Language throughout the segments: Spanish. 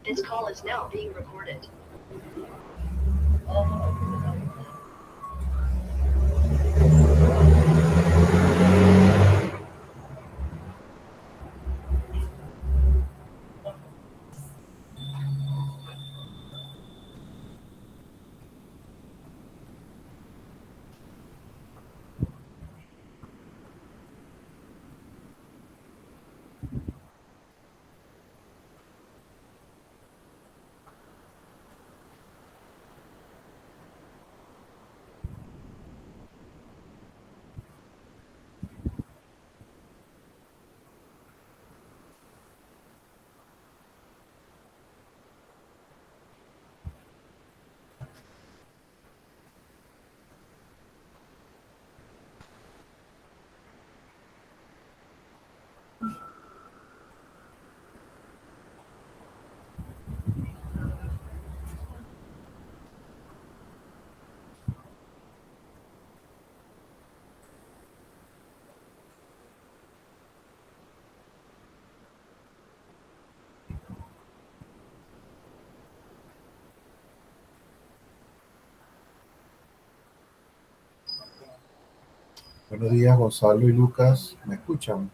This call is now being recorded. Buenos días, Gonzalo y Lucas. ¿Me escuchan?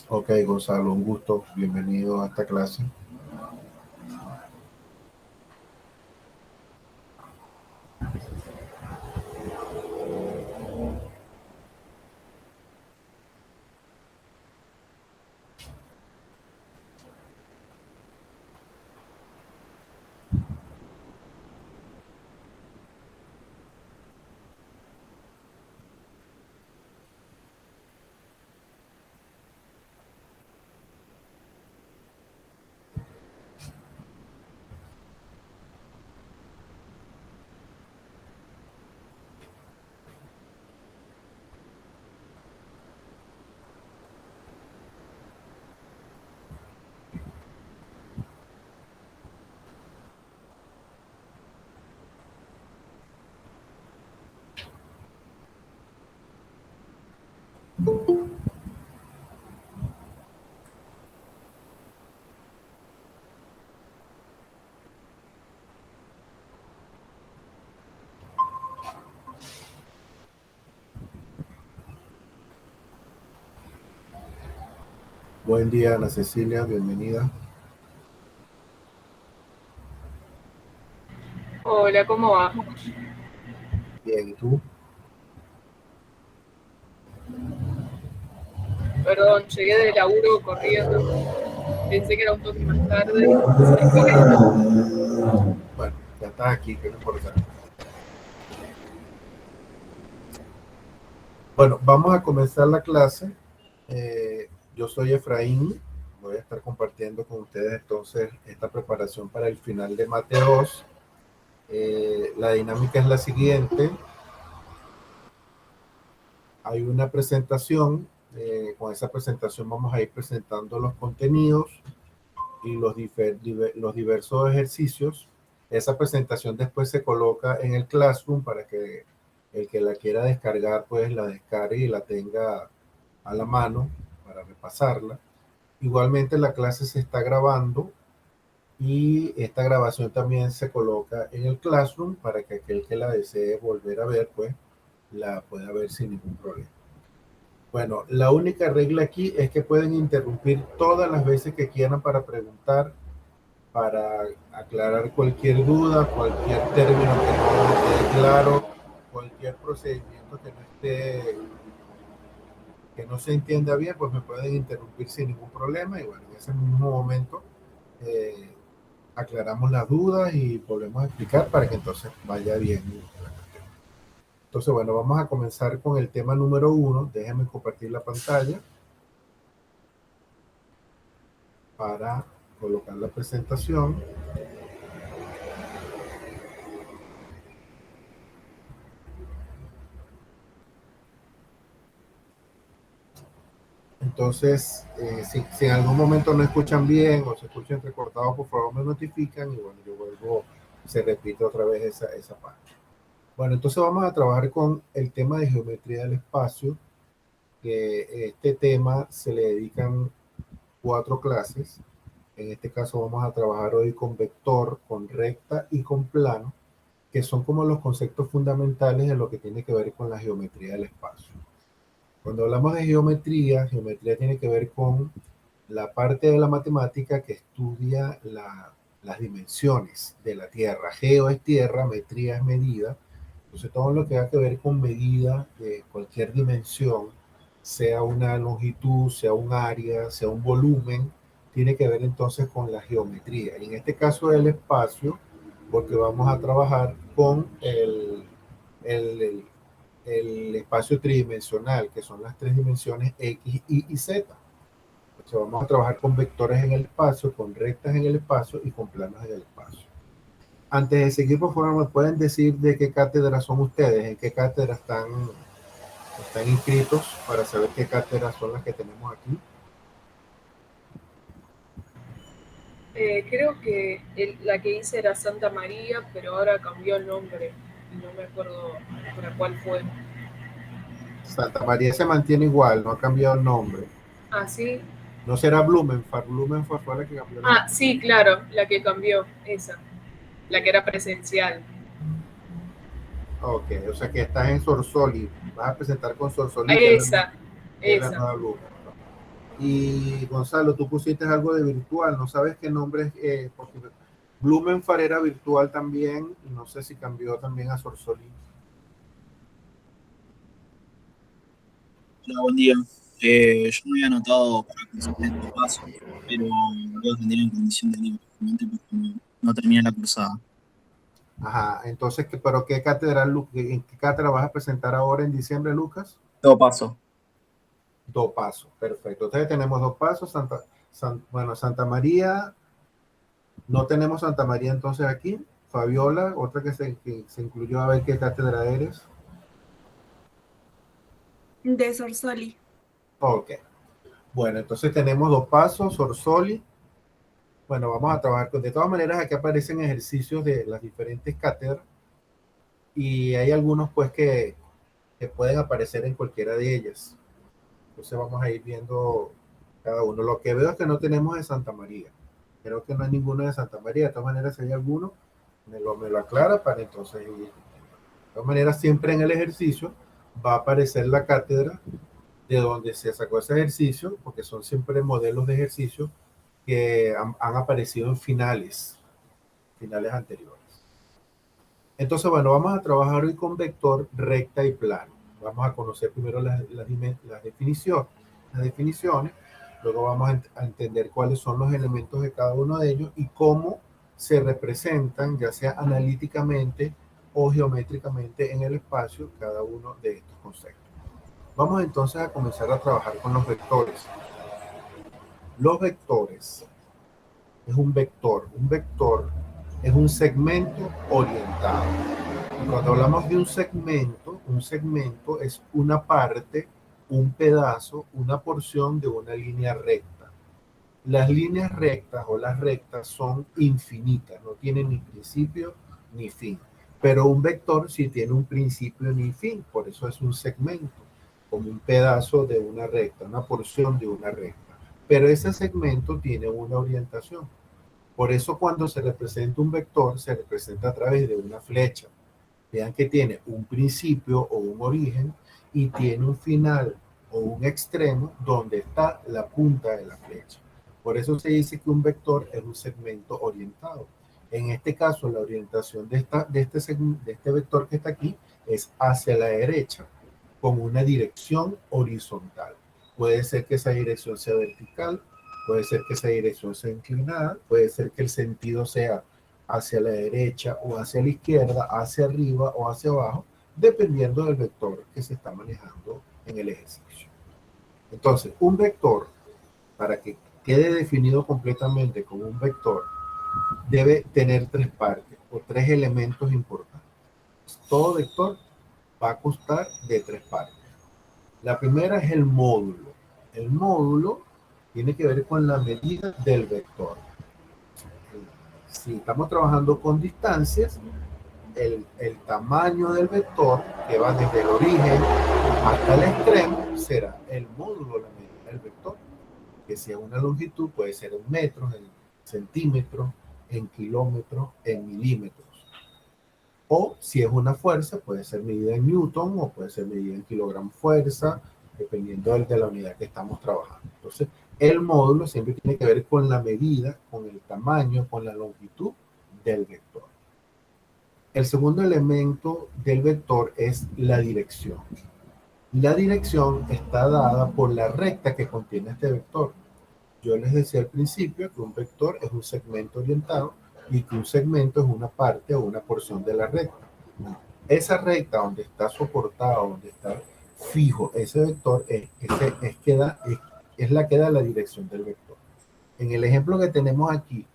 Ok, Gonzalo, un gusto. Bienvenido a esta clase. Buen día, Ana Cecilia, bienvenida. Hola, ¿cómo va? Bien, ¿y tú? Perdón, llegué de laburo corriendo. Pensé que era un toque más tarde y salí corriendo. Bueno, ya estás aquí, que es lo importante. Bueno, vamos a comenzar la clase. Yo soy Efraín. Voy a estar compartiendo con ustedes entonces esta preparación para el final de Mate 2. La dinámica es la siguiente. Hay una presentación. Con esa presentación vamos a ir presentando los contenidos y los diversos ejercicios. Esa presentación después se coloca en el Classroom para que el que la quiera descargar pues la descargue y la tenga a la mano para repasarla. Igualmente la clase se está grabando y esta grabación también se coloca en el Classroom para que aquel que la desee volver a ver pues la pueda ver sin ningún problema. Bueno, la única regla aquí es que pueden interrumpir todas las veces que quieran para preguntar, para aclarar cualquier duda, cualquier término que no esté claro, cualquier procedimiento que no se entienda bien, pues me pueden interrumpir sin ningún problema y bueno, en ese mismo momento eh, aclaramos las dudas y volvemos a explicar para que entonces vaya bien. Entonces, bueno, vamos a comenzar con el tema número 1. Déjenme compartir la pantalla para colocar la presentación. Entonces, si en algún momento no escuchan bien o se escucha entrecortado, por favor me notifican y bueno, yo vuelvo, se repite otra vez esa parte. Bueno, entonces vamos a trabajar con el tema de geometría del espacio, que este tema se le dedican 4 clases. En este caso vamos a trabajar hoy con vector, con recta y con plano, que son como los conceptos fundamentales de lo que tiene que ver con la geometría del espacio. Cuando hablamos de geometría, geometría tiene que ver con la parte de la matemática que estudia las dimensiones de la Tierra. Geo es tierra, metría es medida. Entonces todo lo que tenga que ver con medida de cualquier dimensión, sea una longitud, sea un área, sea un volumen, tiene que ver entonces con la geometría. Y en este caso el espacio, porque vamos a trabajar con el, el espacio tridimensional, que son las 3 dimensiones X, Y y Z. Entonces vamos a trabajar con vectores en el espacio, con rectas en el espacio y con planos en el espacio. Antes de seguir, por favor, ¿me pueden decir de qué cátedra son ustedes? ¿En qué cátedra están inscritos para saber qué cátedras son las que tenemos aquí? Creo que la que hice era Santa María, pero ahora cambió el nombre y no me acuerdo para cuál fue. Santa María se mantiene igual, no ha cambiado el nombre. Ah, sí. ¿No será Blumenfar? Blumenfar fue la que cambió el nombre. Ah, sí, claro, la que cambió, esa. La que era presencial. Ok, o sea que estás en Sorsoli. Vas a presentar con Sorsoli, Esa, que es la esa. nueva Blumenfar. Y Gonzalo, tú pusiste algo de virtual, no sabes qué nombre es, porque Blumenfar era virtual también, y no sé si cambió también a Sorsoli. Hola, buen día. Yo me había anotado para conseguir estos pasos, pero luego tendría en condición de libre, justamente porque no terminé la cursada. Ajá, entonces, ¿pero qué catedral, en qué cátedra vas a presentar ahora en diciembre, Lucas? Todo paso. 2 pasos, perfecto. Entonces tenemos 2 pasos, bueno, Santa María, no tenemos Santa María entonces aquí. Fabiola, otra que se incluyó, a ver qué cátedra eres. De Sorsoli. Ok, bueno, entonces tenemos 2 pasos, Sorsoli. Bueno, vamos a trabajar de todas maneras, aquí aparecen ejercicios de las diferentes cátedras y hay algunos pues que pueden aparecer en cualquiera de ellas. Entonces vamos a ir viendo cada uno. Lo que veo es que no tenemos de Santa María. Creo que no hay ninguno de Santa María. De todas maneras, si hay alguno, me lo aclara para entonces ir. De todas maneras, siempre en el ejercicio va a aparecer la cátedra de donde se sacó ese ejercicio, porque son siempre modelos de ejercicio que han aparecido en finales anteriores. Entonces, bueno, vamos a trabajar hoy con vector, recta y plano. Vamos a conocer primero las definiciones, luego vamos a entender cuáles son los elementos de cada uno de ellos y cómo se representan, ya sea analíticamente o geométricamente en el espacio, cada uno de estos conceptos. Vamos entonces a comenzar a trabajar con los vectores. Los vectores es un vector. Un vector es un segmento orientado. Cuando hablamos de un segmento es una parte, un pedazo, una porción de una línea recta. Las líneas rectas o las rectas son infinitas, no tienen ni principio ni fin. Pero un vector sí tiene un principio ni fin, por eso es un segmento, como un pedazo de una recta, una porción de una recta. Pero ese segmento tiene una orientación. Por eso cuando se representa un vector, se representa a través de una flecha. Vean que tiene un principio o un origen y tiene un final o un extremo donde está la punta de la flecha. Por eso se dice que un vector es un segmento orientado. En este caso, la orientación de este vector que está aquí es hacia la derecha con una dirección horizontal. Puede ser que esa dirección sea vertical, puede ser que esa dirección sea inclinada, puede ser que el sentido sea hacia la derecha o hacia la izquierda, hacia arriba o hacia abajo, dependiendo del vector que se está manejando en el ejercicio. Entonces, un vector, para que quede definido completamente como un vector, debe tener 3 partes o 3 elementos importantes. Todo vector va a constar de 3 partes. La primera es el módulo. El módulo tiene que ver con la medida del vector. Si estamos trabajando con distancias, el tamaño del vector que va desde el origen hasta el extremo será el módulo, la medida del vector, que si es una longitud puede ser en metros, en centímetros, en kilómetros, en milímetros. O si es una fuerza, puede ser medida en newton o puede ser medida en kilogramo fuerza, dependiendo de la unidad que estamos trabajando. Entonces, el módulo siempre tiene que ver con la medida, con el tamaño, con la longitud del vector. El segundo elemento del vector es la dirección. La dirección está dada por la recta que contiene este vector. Yo les decía al principio que un vector es un segmento orientado y que un segmento es una parte o una porción de la recta. Esa recta donde está soportado, donde está fijo ese vector, es la que da la dirección del vector. En el ejemplo que tenemos aquí,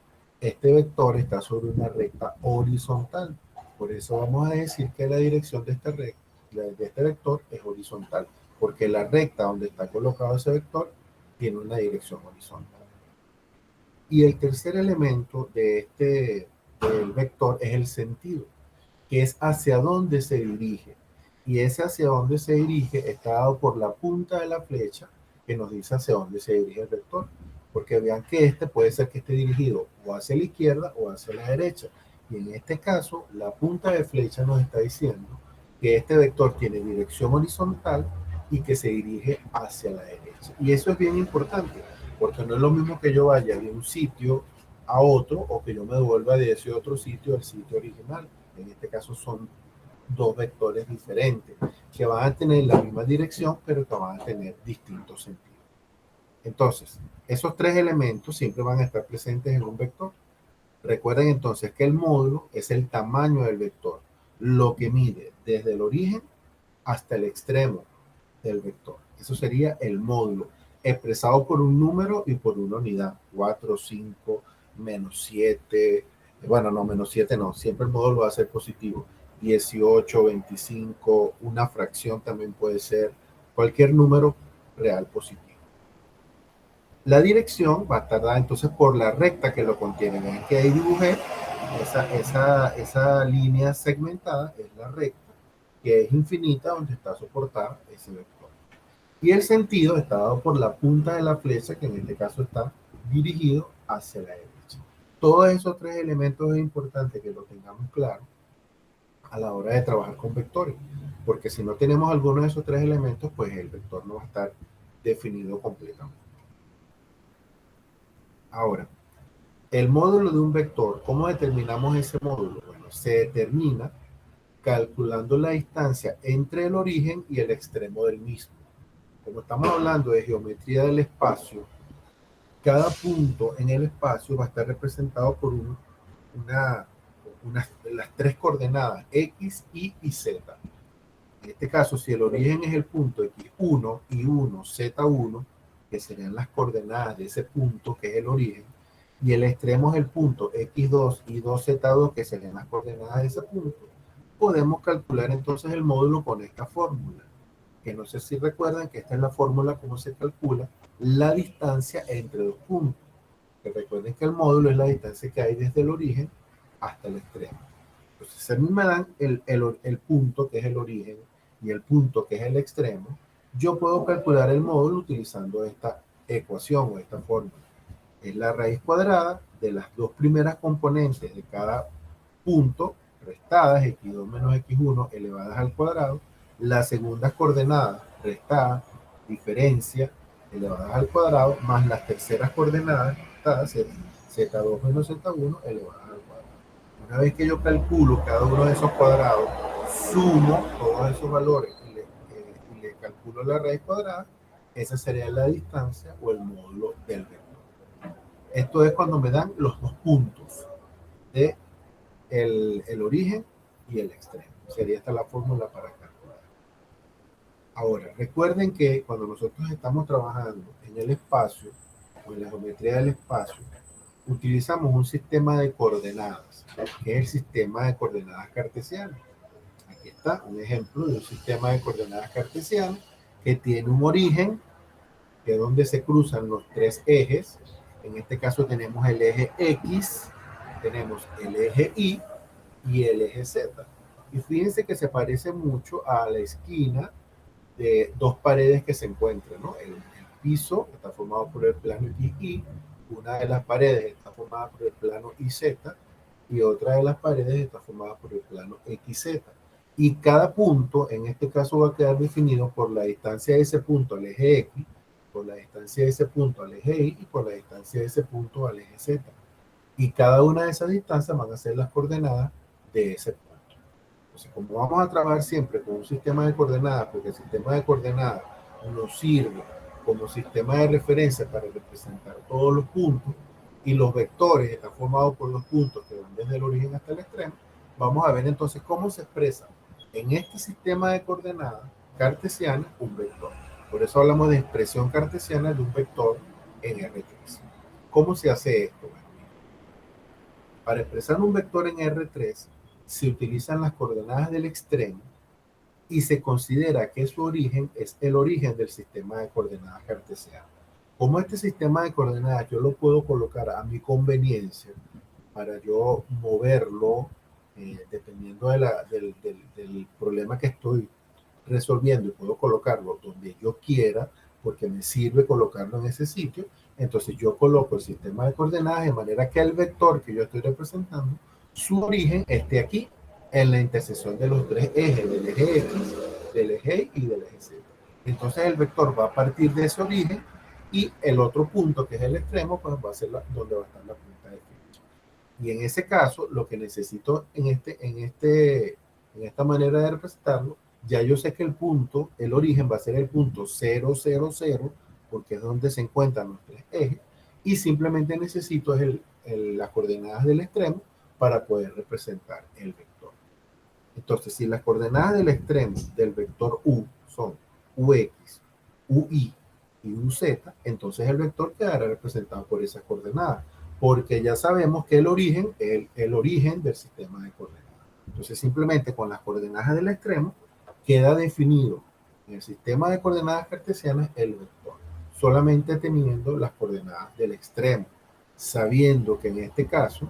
este vector está sobre una recta horizontal. Por eso vamos a decir que la dirección de este vector es horizontal, porque la recta donde está colocado ese vector tiene una dirección horizontal. Y el tercer elemento del vector es el sentido, que es hacia dónde se dirige. Y ese hacia dónde se dirige está dado por la punta de la flecha que nos dice hacia dónde se dirige el vector. Porque vean que puede ser que esté dirigido o hacia la izquierda o hacia la derecha. Y en este caso, la punta de flecha nos está diciendo que este vector tiene dirección horizontal y que se dirige hacia la derecha. Y eso es bien importante, porque no es lo mismo que yo vaya de un sitio a otro o que yo me devuelva de ese otro sitio al sitio original. En este caso son dos vectores diferentes que van a tener la misma dirección, pero que van a tener distintos sentidos. Entonces, esos tres elementos siempre van a estar presentes en un vector. Recuerden entonces que el módulo es el tamaño del vector, lo que mide desde el origen hasta el extremo del vector. Eso sería el módulo, expresado por un número y por una unidad. 4, 5, menos 7. Bueno, no, menos 7 no. Siempre el módulo va a ser positivo. 18, 25, una fracción también puede ser. Cualquier número real positivo. La dirección va a estar dada entonces por la recta que lo contiene. Ven que ahí dibujé esa línea segmentada, es la recta, que es infinita donde está soportada ese vector. Y el sentido está dado por la punta de la flecha, que en este caso está dirigido hacia la derecha. Todos esos tres elementos es importante que lo tengamos claro a la hora de trabajar con vectores, porque si no tenemos alguno de esos tres elementos, pues el vector no va a estar definido completamente. Ahora, el módulo de un vector, ¿cómo determinamos ese módulo? Bueno, se determina calculando la distancia entre el origen y el extremo del mismo. Como estamos hablando de geometría del espacio, cada punto en el espacio va a estar representado por las tres coordenadas X, Y y Z. En este caso, si el origen es el punto X1, Y1, Z1, que serían las coordenadas de ese punto que es el origen, y el extremo es el punto X2 y 2Z2, que serían las coordenadas de ese punto, podemos calcular entonces el módulo con esta fórmula, que no sé si recuerdan que esta es la fórmula como se calcula la distancia entre dos puntos. Que recuerden que el módulo es la distancia que hay desde el origen hasta el extremo. Entonces, si a mí me dan el punto que es el origen y el punto que es el extremo, yo puedo calcular el módulo utilizando esta ecuación o esta fórmula. Es la raíz cuadrada de las dos primeras componentes de cada punto restadas, x2 menos x1 elevadas al cuadrado, la segunda coordenada restada, diferencia, elevadas al cuadrado, más las terceras coordenadas restadas, z2 menos z1 elevadas al cuadrado. Una vez que yo calculo cada uno de esos cuadrados, sumo todos esos valores y le calculo la raíz cuadrada, esa sería la distancia o el módulo del vector. Esto es cuando me dan los dos puntos de el origen y el extremo. Sería esta la fórmula para calcular. Ahora, recuerden que cuando nosotros estamos trabajando en el espacio o en la geometría del espacio, utilizamos un sistema de coordenadas, que es el sistema de coordenadas cartesianas. Aquí está un ejemplo de un sistema de coordenadas cartesianas que tiene un origen que es donde se cruzan los tres ejes. En este caso tenemos el eje X, tenemos el eje Y y el eje Z. Y fíjense que se parece mucho a la esquina de dos paredes que se encuentran, ¿no? El piso está formado por el plano XY, una de las paredes está formada por el plano YZ y otra de las paredes está formada por el plano XZ. Y cada punto, en este caso, va a quedar definido por la distancia de ese punto al eje X, por la distancia de ese punto al eje Y y por la distancia de ese punto al eje Z. Y cada una de esas distancias van a ser las coordenadas de ese punto. Entonces, como vamos a trabajar siempre con un sistema de coordenadas, porque el sistema de coordenadas nos sirve como sistema de referencia para representar todos los puntos y los vectores están formados por los puntos que van desde el origen hasta el extremo, vamos a ver entonces cómo se expresa en este sistema de coordenadas cartesianas un vector. Por eso hablamos de expresión cartesiana de un vector en R3. ¿Cómo se hace esto? Bueno, para expresar un vector en R3 se utilizan las coordenadas del extremo y se considera que su origen es el origen del sistema de coordenadas cartesiano. Como este sistema de coordenadas yo lo puedo colocar a mi conveniencia para yo moverlo dependiendo del problema que estoy resolviendo, y puedo colocarlo donde yo quiera porque me sirve colocarlo en ese sitio, entonces yo coloco el sistema de coordenadas de manera que el vector que yo estoy representando, su origen esté aquí en la intersección de los tres ejes, del eje X, del eje Y y del eje Z. Entonces el vector va a partir de ese origen y el otro punto, que es el extremo, pues va a ser donde va a estar la punta de flecha. Y en ese caso, lo que necesito en esta manera de representarlo, ya yo sé que el punto, el origen va a ser el punto 0, 0, 0, porque es donde se encuentran los tres ejes, y simplemente necesito las coordenadas del extremo para poder representar el vector. Entonces, si las coordenadas del extremo del vector U son UX, UI y UZ, entonces el vector quedará representado por esas coordenadas, porque ya sabemos que el origen es el origen del sistema de coordenadas. Entonces, simplemente con las coordenadas del extremo queda definido en el sistema de coordenadas cartesianas el vector, solamente teniendo las coordenadas del extremo, sabiendo que en este caso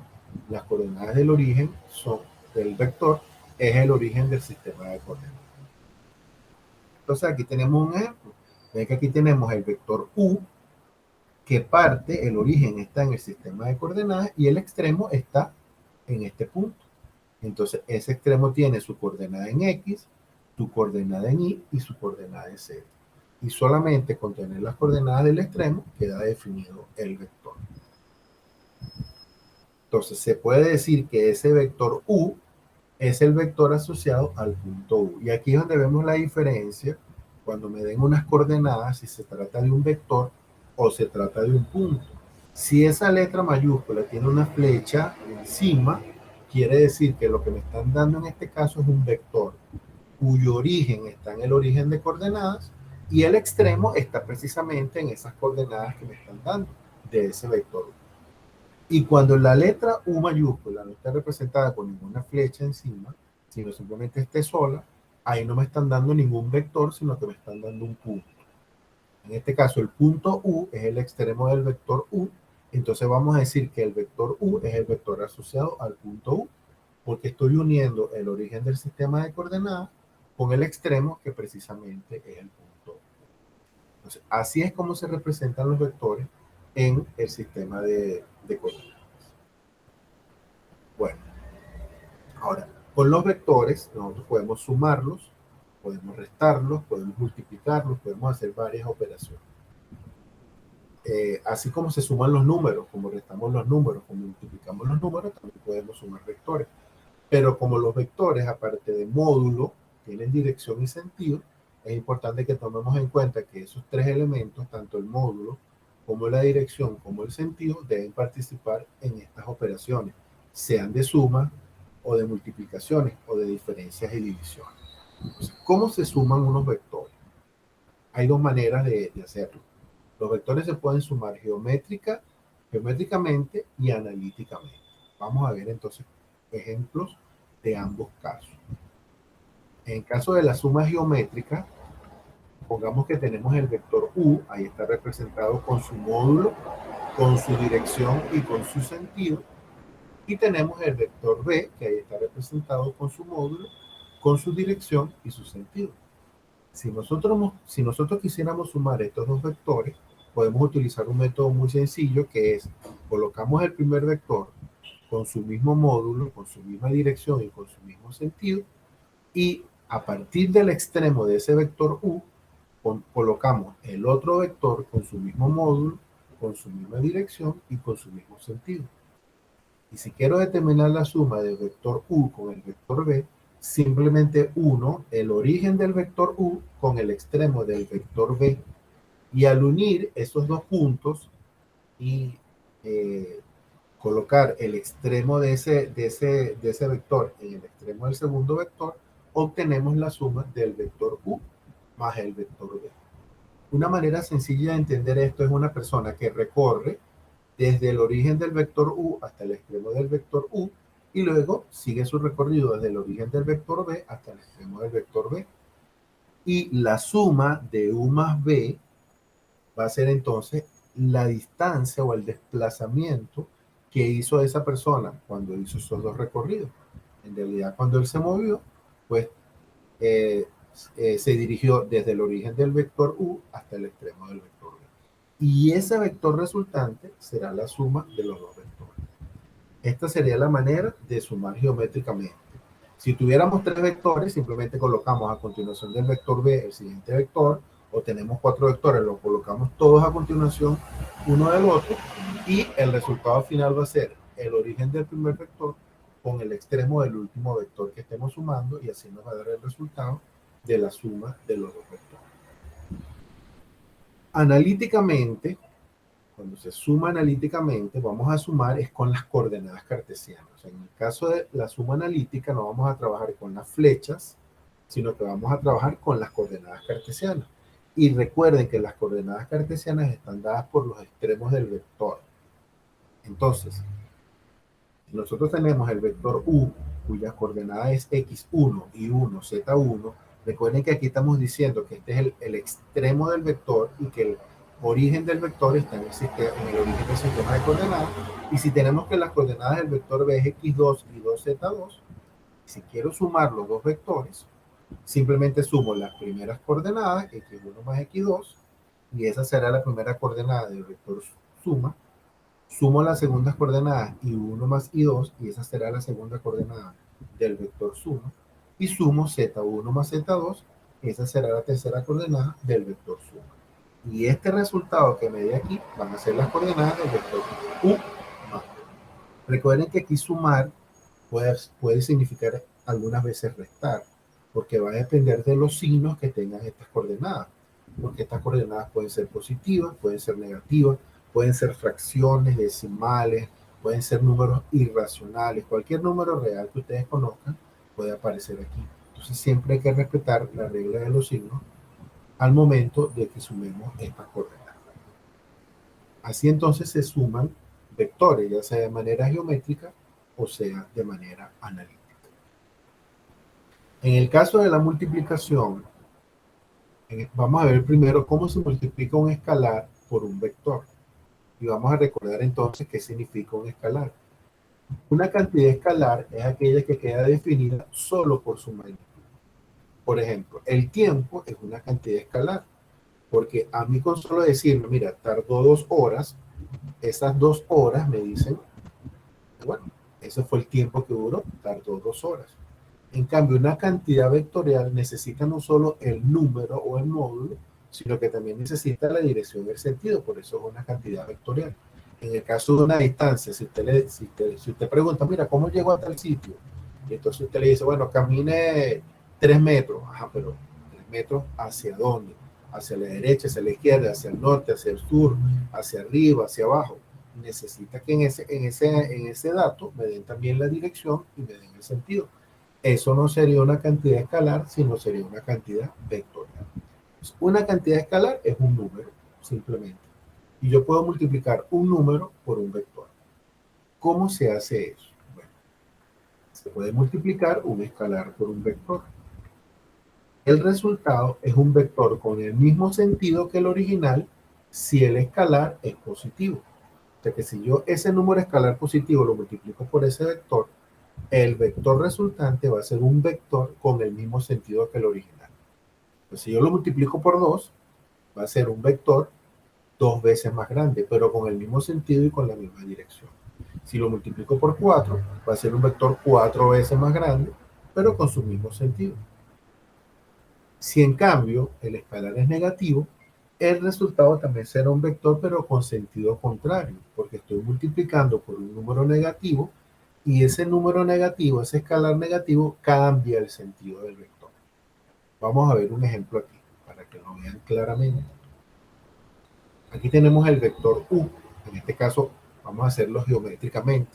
las coordenadas del origen son del vector, es el origen del sistema de coordenadas. Entonces aquí tenemos un ejemplo. Ven que aquí tenemos el vector U, que parte, el origen está en el sistema de coordenadas y el extremo está en este punto. Entonces ese extremo tiene su coordenada en X, su coordenada en Y y su coordenada en Z. Y solamente con tener las coordenadas del extremo queda definido el vector. Entonces se puede decir que ese vector U es el vector asociado al punto U. Y aquí es donde vemos la diferencia cuando me den unas coordenadas, si se trata de un vector o se trata de un punto. Si esa letra mayúscula tiene una flecha encima, quiere decir que lo que me están dando en este caso es un vector cuyo origen está en el origen de coordenadas y el extremo está precisamente en esas coordenadas que me están dando de ese vector. Y cuando la letra U mayúscula no está representada con ninguna flecha encima, sino simplemente esté sola, ahí no me están dando ningún vector, sino que me están dando un punto. En este caso, el punto U es el extremo del vector U, entonces vamos a decir que el vector U es el vector asociado al punto U, porque estoy uniendo el origen del sistema de coordenadas con el extremo que precisamente es el punto U. Entonces, así es como se representan los vectores en el sistema de coordenadas. Bueno, ahora, con los vectores nosotros podemos sumarlos, podemos restarlos, podemos multiplicarlos, podemos hacer varias operaciones. Así como se suman los números, como restamos los números, como multiplicamos los números, también podemos sumar vectores. Pero como los vectores, aparte de módulo, tienen dirección y sentido, es importante que tomemos en cuenta que esos tres elementos, tanto el módulo como la dirección como el sentido, deben participar en estas operaciones, sean de suma o de multiplicaciones o de diferencias y divisiones. Entonces, ¿cómo se suman unos vectores? Hay dos maneras de hacerlo. Los vectores se pueden sumar geométricamente y analíticamente. Vamos a ver entonces ejemplos de ambos casos. En caso de la suma geométrica, Supongamos que tenemos el vector U, ahí está representado con su módulo, con su dirección y con su sentido. Y tenemos el vector B, que ahí está representado con su módulo, con su dirección y su sentido. Si nosotros quisiéramos sumar estos dos vectores, podemos utilizar un método muy sencillo que es, colocamos el primer vector con su mismo módulo, con su misma dirección y con su mismo sentido, y a partir del extremo de ese vector U, colocamos el otro vector con su mismo módulo, con su misma dirección y con su mismo sentido. Y si quiero determinar la suma del vector U con el vector B, simplemente uno el origen del vector U con el extremo del vector B. Y al unir esos dos puntos y colocar el extremo de ese vector en el extremo del segundo vector, obtenemos la suma del vector U más el vector B. Una manera sencilla de entender esto es una persona que recorre desde el origen del vector U hasta el extremo del vector U y luego sigue su recorrido desde el origen del vector B hasta el extremo del vector B. Y la suma de U más B va a ser entonces la distancia o el desplazamiento que hizo esa persona cuando hizo esos dos recorridos. En realidad, cuando él se movió, pues se dirigió desde el origen del vector U hasta el extremo del vector B. Y ese vector resultante será la suma de los dos vectores. Esta sería la manera de sumar geométricamente. Si tuviéramos tres vectores, simplemente colocamos a continuación del vector B el siguiente vector, o tenemos cuatro vectores, los colocamos todos a continuación uno del otro, y el resultado final va a ser el origen del primer vector con el extremo del último vector que estemos sumando, y así nos va a dar el resultado de la suma de los dos vectores. Analíticamente, cuando se suma analíticamente, vamos a sumar es con las coordenadas cartesianas. O sea, en el caso de la suma analítica no vamos a trabajar con las flechas, sino que vamos a trabajar con las coordenadas cartesianas. Y recuerden que las coordenadas cartesianas están dadas por los extremos del vector. Entonces, si nosotros tenemos el vector U, cuya coordenada es x1 y 1, z1, recuerden que aquí estamos diciendo que este es el extremo del vector y que el origen del vector está en el origen del sistema de coordenadas. Y si tenemos que las coordenadas del vector B es x2 y 2z2, si quiero sumar los dos vectores, simplemente sumo las primeras coordenadas, x1 más x2, y esa será la primera coordenada del vector suma. Sumo las segundas coordenadas y1 más y2, y esa será la segunda coordenada del vector suma. Y sumo z1 más z2, esa será la tercera coordenada del vector suma. Y este resultado que me dé aquí van a ser las coordenadas del vector u más b. Recuerden que aquí sumar puede significar algunas veces restar, porque va a depender de los signos que tengan estas coordenadas, porque estas coordenadas pueden ser positivas, pueden ser negativas, pueden ser fracciones, decimales, pueden ser números irracionales, cualquier número real que ustedes conozcan puede aparecer aquí. Entonces siempre hay que respetar la regla de los signos al momento de que sumemos estas coordenadas. Así entonces se suman vectores, ya sea de manera geométrica o sea de manera analítica. En el caso de la multiplicación, vamos a ver primero cómo se multiplica un escalar por un vector. Y vamos a recordar entonces qué significa un escalar. Una cantidad escalar es aquella que queda definida solo por su magnitud. Por ejemplo, el tiempo es una cantidad escalar, porque a mí con solo decirme, mira, tardó 2 horas, esas 2 horas me dicen, bueno, ese fue el tiempo que duró, tardó 2 horas. En cambio, una cantidad vectorial necesita no solo el número o el módulo, sino que también necesita la dirección y el sentido, por eso es una cantidad vectorial. En el caso de una distancia, si usted pregunta, mira, ¿cómo llegó a tal sitio? Y entonces usted le dice, bueno, camine 3 metros. Ajá, pero 3 metros ¿hacia dónde? Hacia la derecha, hacia la izquierda, hacia el norte, hacia el sur, hacia arriba, hacia abajo. Necesita que en ese dato me den también la dirección y me den el sentido. Eso no sería una cantidad escalar, sino sería una cantidad vectorial. Una cantidad escalar es un número, simplemente. Y yo puedo multiplicar un número por un vector. ¿Cómo se hace eso? Bueno, se puede multiplicar un escalar por un vector. El resultado es un vector con el mismo sentido que el original si el escalar es positivo. O sea que si yo ese número escalar positivo lo multiplico por ese vector, el vector resultante va a ser un vector con el mismo sentido que el original. Pues si yo lo multiplico por 2, va a ser un vector 2 veces más grande, pero con el mismo sentido y con la misma dirección. Si lo multiplico por 4, va a ser un vector 4 veces más grande, pero con su mismo sentido. Si en cambio el escalar es negativo, el resultado también será un vector, pero con sentido contrario, porque estoy multiplicando por un número negativo y ese número negativo, ese escalar negativo, cambia el sentido del vector. Vamos a ver un ejemplo aquí, para que lo vean claramente. Aquí tenemos el vector u. En este caso, vamos a hacerlo geométricamente.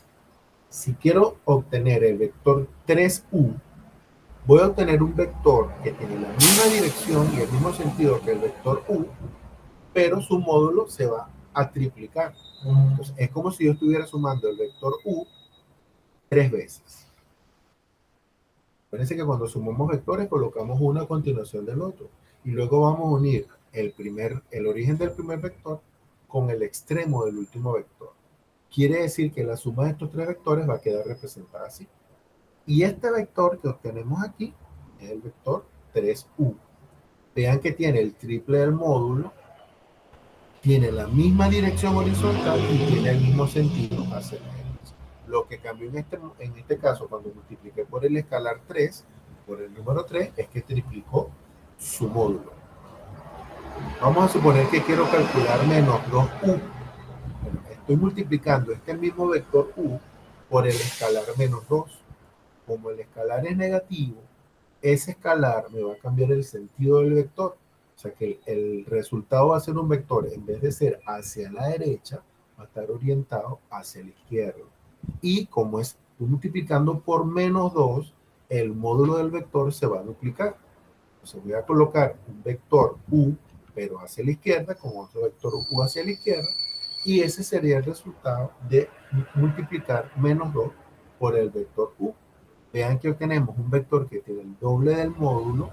Si quiero obtener el vector 3u, voy a obtener un vector que tiene la misma dirección y el mismo sentido que el vector u, pero su módulo se va a triplicar. Entonces, es como si yo estuviera sumando el vector u 3 veces. Parece que cuando sumamos vectores colocamos uno a continuación del otro y luego vamos a unir el origen del primer vector con el extremo del último vector. Quiere decir que la suma de estos 3 vectores va a quedar representada así. Y este vector que obtenemos aquí es el vector 3u. Vean que tiene el triple del módulo, tiene la misma dirección horizontal y tiene el mismo sentido hacia la derecha. Lo que cambió en este caso, cuando multipliqué por el escalar 3, por el número 3, es que triplicó su módulo. Vamos a suponer que quiero calcular menos 2u. Bueno, estoy multiplicando este mismo vector u por el escalar menos 2. Como el escalar es negativo, ese escalar me va a cambiar el sentido del vector. O sea que el resultado va a ser un vector, en vez de ser hacia la derecha, va a estar orientado hacia la izquierda. Y como estoy multiplicando por menos 2, el módulo del vector se va a duplicar. Entonces voy a colocar un vector u, pero hacia la izquierda, con otro vector u hacia la izquierda, y ese sería el resultado de multiplicar menos 2 por el vector u. Vean que obtenemos un vector que tiene el doble del módulo,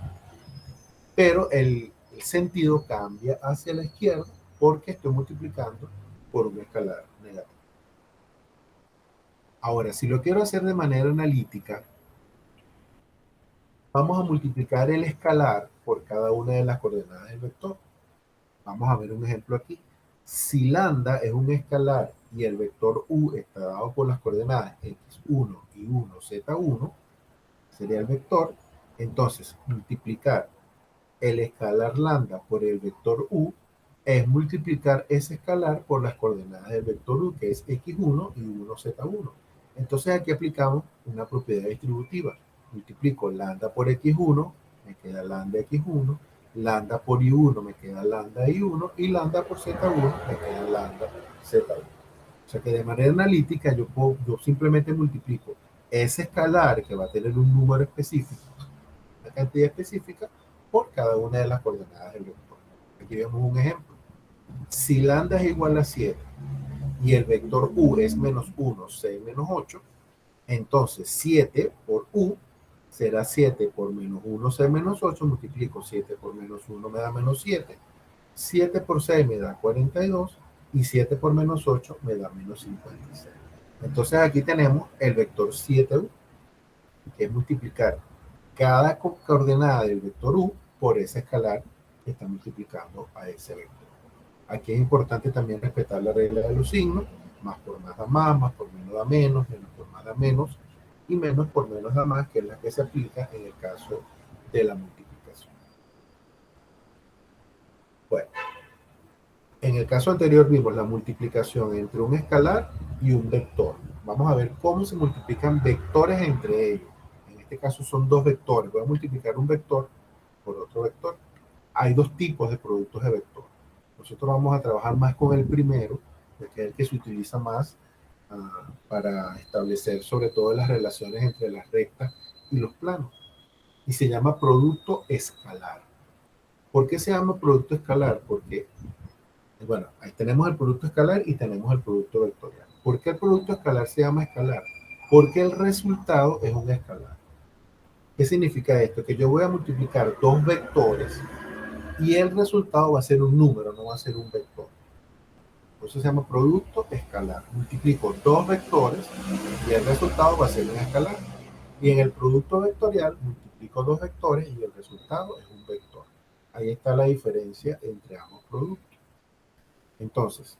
pero el sentido cambia hacia la izquierda porque estoy multiplicando por un escalar negativo. Ahora, si lo quiero hacer de manera analítica, vamos a multiplicar el escalar por cada una de las coordenadas del vector. Vamos a ver un ejemplo aquí. Si lambda es un escalar y el vector u está dado por las coordenadas x1 y 1, z1, sería el vector. Entonces, multiplicar el escalar lambda por el vector u es multiplicar ese escalar por las coordenadas del vector u, que es x1 y 1z1. Entonces aquí aplicamos una propiedad distributiva. Multiplico lambda por x1, me queda lambda x1, lambda por y1 me queda lambda y1 y lambda por z1 me queda lambda z1. O sea que de manera analítica yo simplemente multiplico ese escalar que va a tener un número específico, una cantidad específica, por cada una de las coordenadas del vector. Aquí vemos un ejemplo. Si lambda es igual a 7 y el vector u es menos 1, 6, menos 8, entonces 7 por u será 7 por menos 1, 6, menos 8, multiplico 7 por menos 1 me da menos 7, 7 por 6 me da 42 y 7 por menos 8 me da menos 56. Entonces aquí tenemos el vector 7u, que es multiplicar cada coordenada del vector u por ese escalar que está multiplicando a ese vector. Aquí es importante también respetar la regla de los signos. Más por más da más por menos da menos por más da menos, y menos por menos da más, que es la que se aplica en el caso de la multiplicación. Bueno, en el caso anterior vimos la multiplicación entre un escalar y un vector. Vamos a ver cómo se multiplican vectores entre ellos. En este caso son dos vectores. Voy a multiplicar un vector por otro vector. Hay dos tipos de productos de vector. Nosotros vamos a trabajar más con el primero, que es el que se utiliza más para establecer sobre todo las relaciones entre las rectas y los planos. Y se llama producto escalar. ¿Por qué se llama producto escalar? Porque, bueno, ahí tenemos el producto escalar y tenemos el producto vectorial. ¿Por qué el producto escalar se llama escalar? Porque el resultado es un escalar. ¿Qué significa esto? Que yo voy a multiplicar dos vectores y el resultado va a ser un número, no va a ser un vector. Por eso se llama producto escalar. Multiplico dos vectores y el resultado va a ser un escalar. Y en el producto vectorial multiplico dos vectores y el resultado es un vector. Ahí está la diferencia entre ambos productos. Entonces,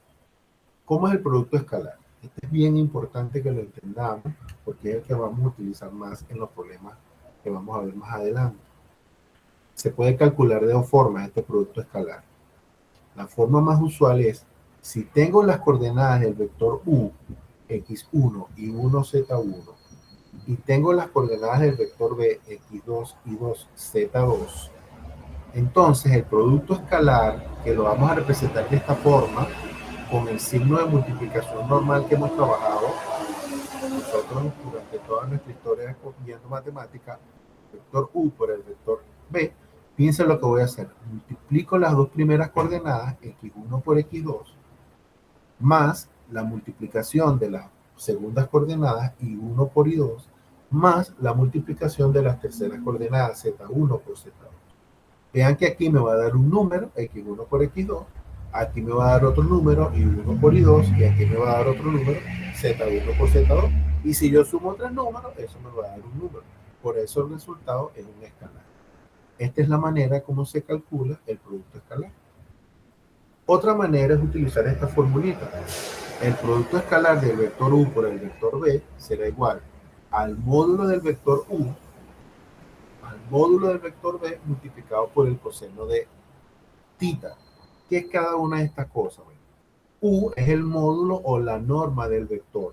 ¿cómo es el producto escalar? Este es bien importante que lo entendamos porque es el que vamos a utilizar más en los problemas que vamos a ver más adelante. Se puede calcular de dos formas este producto escalar. La forma más usual es, si tengo las coordenadas del vector u, x1 y 1z1, y tengo las coordenadas del vector b, x2 y 2z2, entonces el producto escalar, que lo vamos a representar de esta forma, con el signo de multiplicación normal que hemos trabajado nosotros durante toda nuestra historia viendo matemática, vector u por el vector b, piensa lo que voy a hacer. Multiplico las dos primeras coordenadas, x1 por x2, más la multiplicación de las segundas coordenadas, y1 por y2, más la multiplicación de las terceras coordenadas, z1 por z2. Vean que aquí me va a dar un número, x1 por x2, aquí me va a dar otro número, y1 por y2, y aquí me va a dar otro número, z1 por z2, y si yo sumo tres números, eso me va a dar un número. Por eso el resultado es un escalar. Esta es la manera como se calcula el producto escalar. Otra manera es utilizar esta formulita. El producto escalar del vector u por el vector b será igual al módulo del vector u al módulo del vector b multiplicado por el coseno de tita. ¿Qué es cada una de estas cosas? Bueno, u es el módulo o la norma del vector,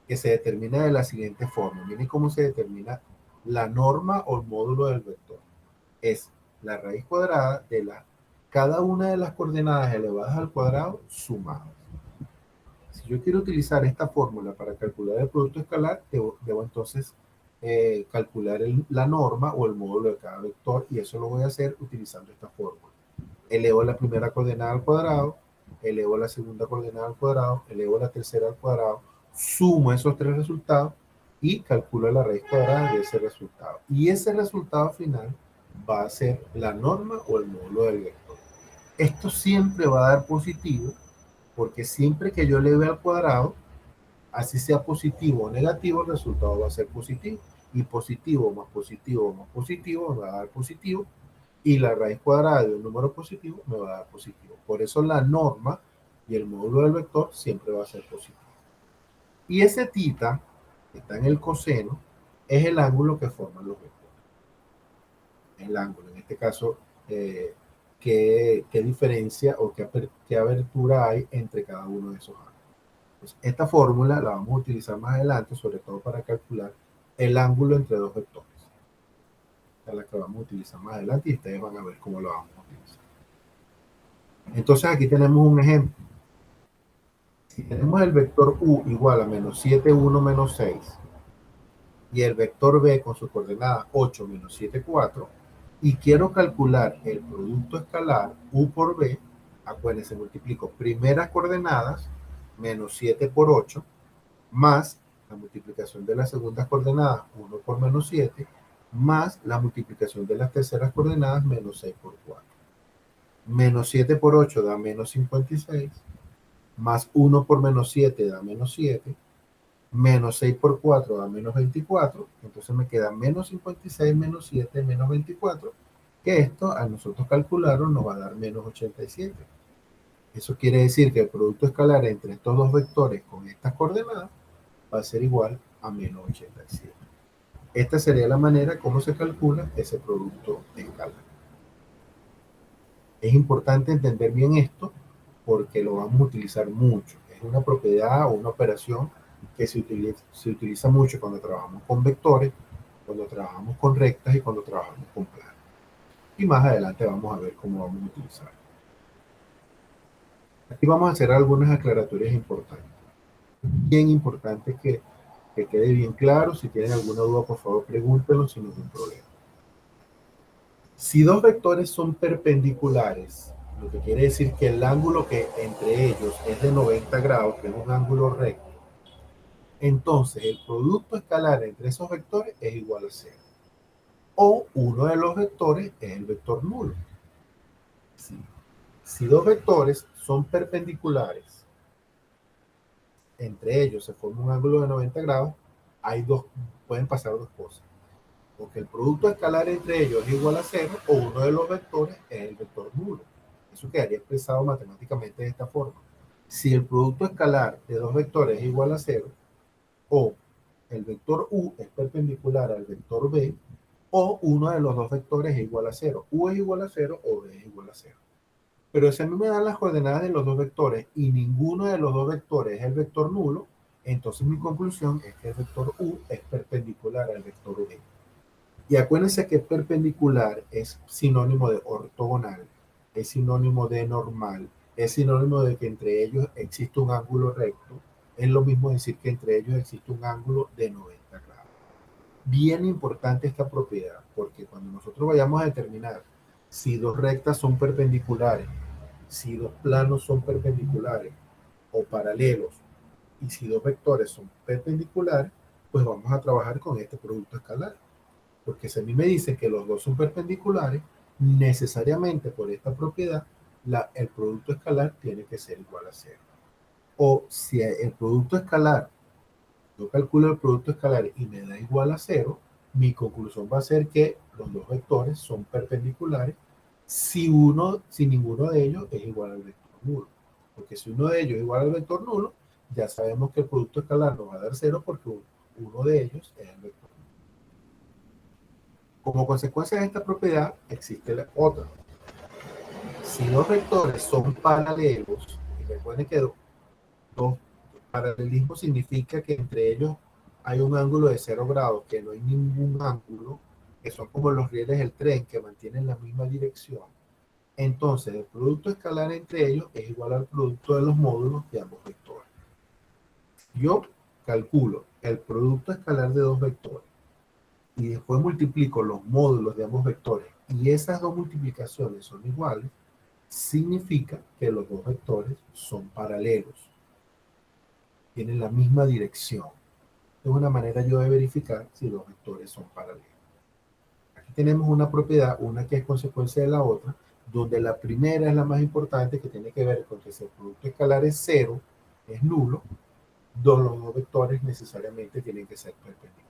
que se determina de la siguiente forma. Miren cómo se determina la norma o el módulo del vector. Es la raíz cuadrada de cada una de las coordenadas elevadas al cuadrado sumadas. Si yo quiero utilizar esta fórmula para calcular el producto escalar, debo entonces calcular la norma o el módulo de cada vector, y eso lo voy a hacer utilizando esta fórmula. Elevo la primera coordenada al cuadrado, elevo la segunda coordenada al cuadrado, elevo la tercera al cuadrado, sumo esos tres resultados y calculo la raíz cuadrada de ese resultado. Y ese resultado final va a ser la norma o el módulo del vector. Esto siempre va a dar positivo, porque siempre que yo eleve al cuadrado, así sea positivo o negativo, el resultado va a ser positivo. Y positivo más positivo más positivo me va a dar positivo. Y la raíz cuadrada de un número positivo me va a dar positivo. Por eso la norma y el módulo del vector siempre va a ser positivo. Y ese tita, que está en el coseno, es el ángulo que forman los vectores. El ángulo, en este caso, qué diferencia o qué abertura hay entre cada uno de esos ángulos. Pues esta fórmula la vamos a utilizar más adelante, sobre todo para calcular el ángulo entre dos vectores. Esta es la que vamos a utilizar más adelante y ustedes van a ver cómo lo vamos a utilizar. Entonces aquí tenemos un ejemplo. Si tenemos el vector u igual a menos 7, 1, menos 6 y el vector b con su coordenada 8, menos 7, 4, y quiero calcular el producto escalar u por b, acuérdense, multiplico primeras coordenadas, menos 7 por 8, más la multiplicación de las segundas coordenadas, 1 por menos 7, más la multiplicación de las terceras coordenadas, menos 6 por 4. Menos 7 por 8 da menos 56, más 1 por menos 7 da menos 7, menos 6 por 4 da menos 24, entonces me queda menos 56, menos 7, menos 24, que esto a nosotros calcularlo nos va a dar menos 87. Eso quiere decir que el producto escalar entre estos dos vectores con estas coordenadas va a ser igual a menos 87. Esta sería la manera como se calcula ese producto escalar. Es importante entender bien esto porque lo vamos a utilizar mucho. Es una propiedad o una operación que se utiliza mucho cuando trabajamos con vectores, cuando trabajamos con rectas y cuando trabajamos con planos. Y más adelante vamos a ver cómo vamos a utilizar. Aquí vamos a hacer algunas aclaratorias importantes. Bien importante que quede bien claro. Si tienen alguna duda, por favor, pregúntenlo sin ningún problema. Si dos vectores son perpendiculares, lo que quiere decir que el ángulo que entre ellos es de 90 grados, que es un ángulo recto, Entonces, el producto escalar entre esos vectores es igual a 0. O uno de los vectores es el vector nulo. Si dos vectores son perpendiculares, entre ellos se forma un ángulo de 90 grados, pueden pasar dos cosas. O que el producto escalar entre ellos es igual a 0, o uno de los vectores es el vector nulo. Eso quedaría expresado matemáticamente de esta forma. Si el producto escalar de dos vectores es igual a 0, o el vector u es perpendicular al vector b, o uno de los dos vectores es igual a 0. U es igual a 0 o b es igual a 0. Pero si a mí me dan las coordenadas de los dos vectores y ninguno de los dos vectores es el vector nulo, entonces mi conclusión es que el vector u es perpendicular al vector b. Y acuérdense que perpendicular es sinónimo de ortogonal, es sinónimo de normal, es sinónimo de que entre ellos existe un ángulo recto. Es lo mismo decir que entre ellos existe un ángulo de 90 grados. Bien importante esta propiedad, porque cuando nosotros vayamos a determinar si dos rectas son perpendiculares, si dos planos son perpendiculares o paralelos, y si dos vectores son perpendiculares, pues vamos a trabajar con este producto escalar. Porque si a mí me dicen que los dos son perpendiculares, necesariamente por esta propiedad, el producto escalar tiene que ser igual a 0. O si el producto escalar, yo calculo el producto escalar y me da igual a 0, mi conclusión va a ser que los dos vectores son perpendiculares si ninguno de ellos es igual al vector nulo. Porque si uno de ellos es igual al vector nulo, ya sabemos que el producto escalar nos va a dar 0 porque uno de ellos es el vector nulo. Como consecuencia de esta propiedad, existe la otra. Si dos vectores son paralelos, y recuerden que dos paralelismo significa que entre ellos hay un ángulo de 0 grados, que no hay ningún ángulo, que son como los rieles del tren que mantienen la misma dirección. Entonces, el producto escalar entre ellos es igual al producto de los módulos de ambos vectores. Yo calculo el producto escalar de dos vectores y después multiplico los módulos de ambos vectores y esas dos multiplicaciones son iguales, significa que los dos vectores son paralelos, tienen la misma dirección. Es una manera yo de verificar si los vectores son paralelos. Aquí tenemos una propiedad, una que es consecuencia de la otra, donde la primera es la más importante, que tiene que ver con que si el producto escalar es 0, es nulo, los dos vectores necesariamente tienen que ser perpendiculares.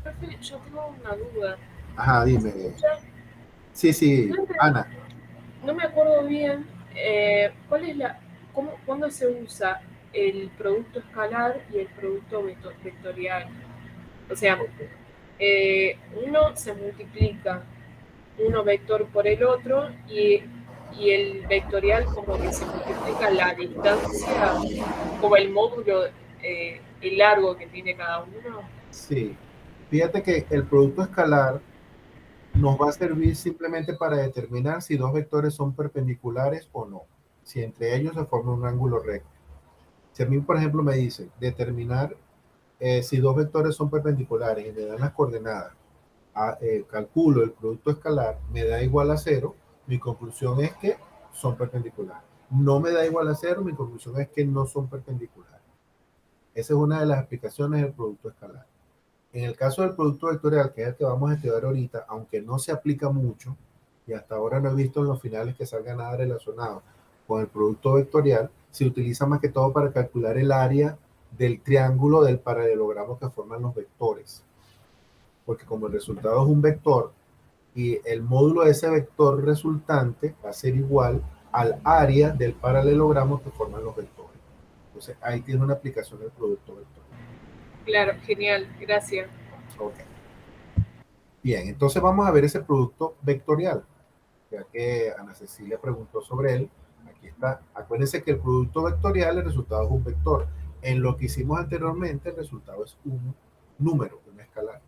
Profe, yo tengo una duda. Ajá, dime. Sí, Ana. No me acuerdo bien cuándo se usa el producto escalar y el producto vectorial. O sea, uno se multiplica uno vector por el otro y el vectorial como que se multiplica la distancia, como el módulo, el largo que tiene cada uno. Sí, fíjate que el producto escalar nos va a servir simplemente para determinar si dos vectores son perpendiculares o no, si entre ellos se forma un ángulo recto. Si a mí, por ejemplo, me dicen determinar si dos vectores son perpendiculares y me dan las coordenadas, calculo el producto escalar, me da igual a 0, mi conclusión es que son perpendiculares. No me da igual a 0, mi conclusión es que no son perpendiculares. Esa es una de las aplicaciones del producto escalar. En el caso del producto vectorial, que es el que vamos a estudiar ahorita, aunque no se aplica mucho, y hasta ahora no he visto en los finales que salga nada relacionado con el producto vectorial, se utiliza más que todo para calcular el área del triángulo del paralelogramo que forman los vectores. Porque como el resultado es un vector, y el módulo de ese vector resultante va a ser igual al área del paralelogramo que forman los vectores. Entonces ahí tiene una aplicación del producto vectorial. Claro, genial, gracias. Okay. Bien, entonces vamos a ver ese producto vectorial, ya que Ana Cecilia preguntó sobre él. Aquí está. Acuérdense que el producto vectorial, el resultado es un vector. En lo que hicimos anteriormente, el resultado es un número, una escalar.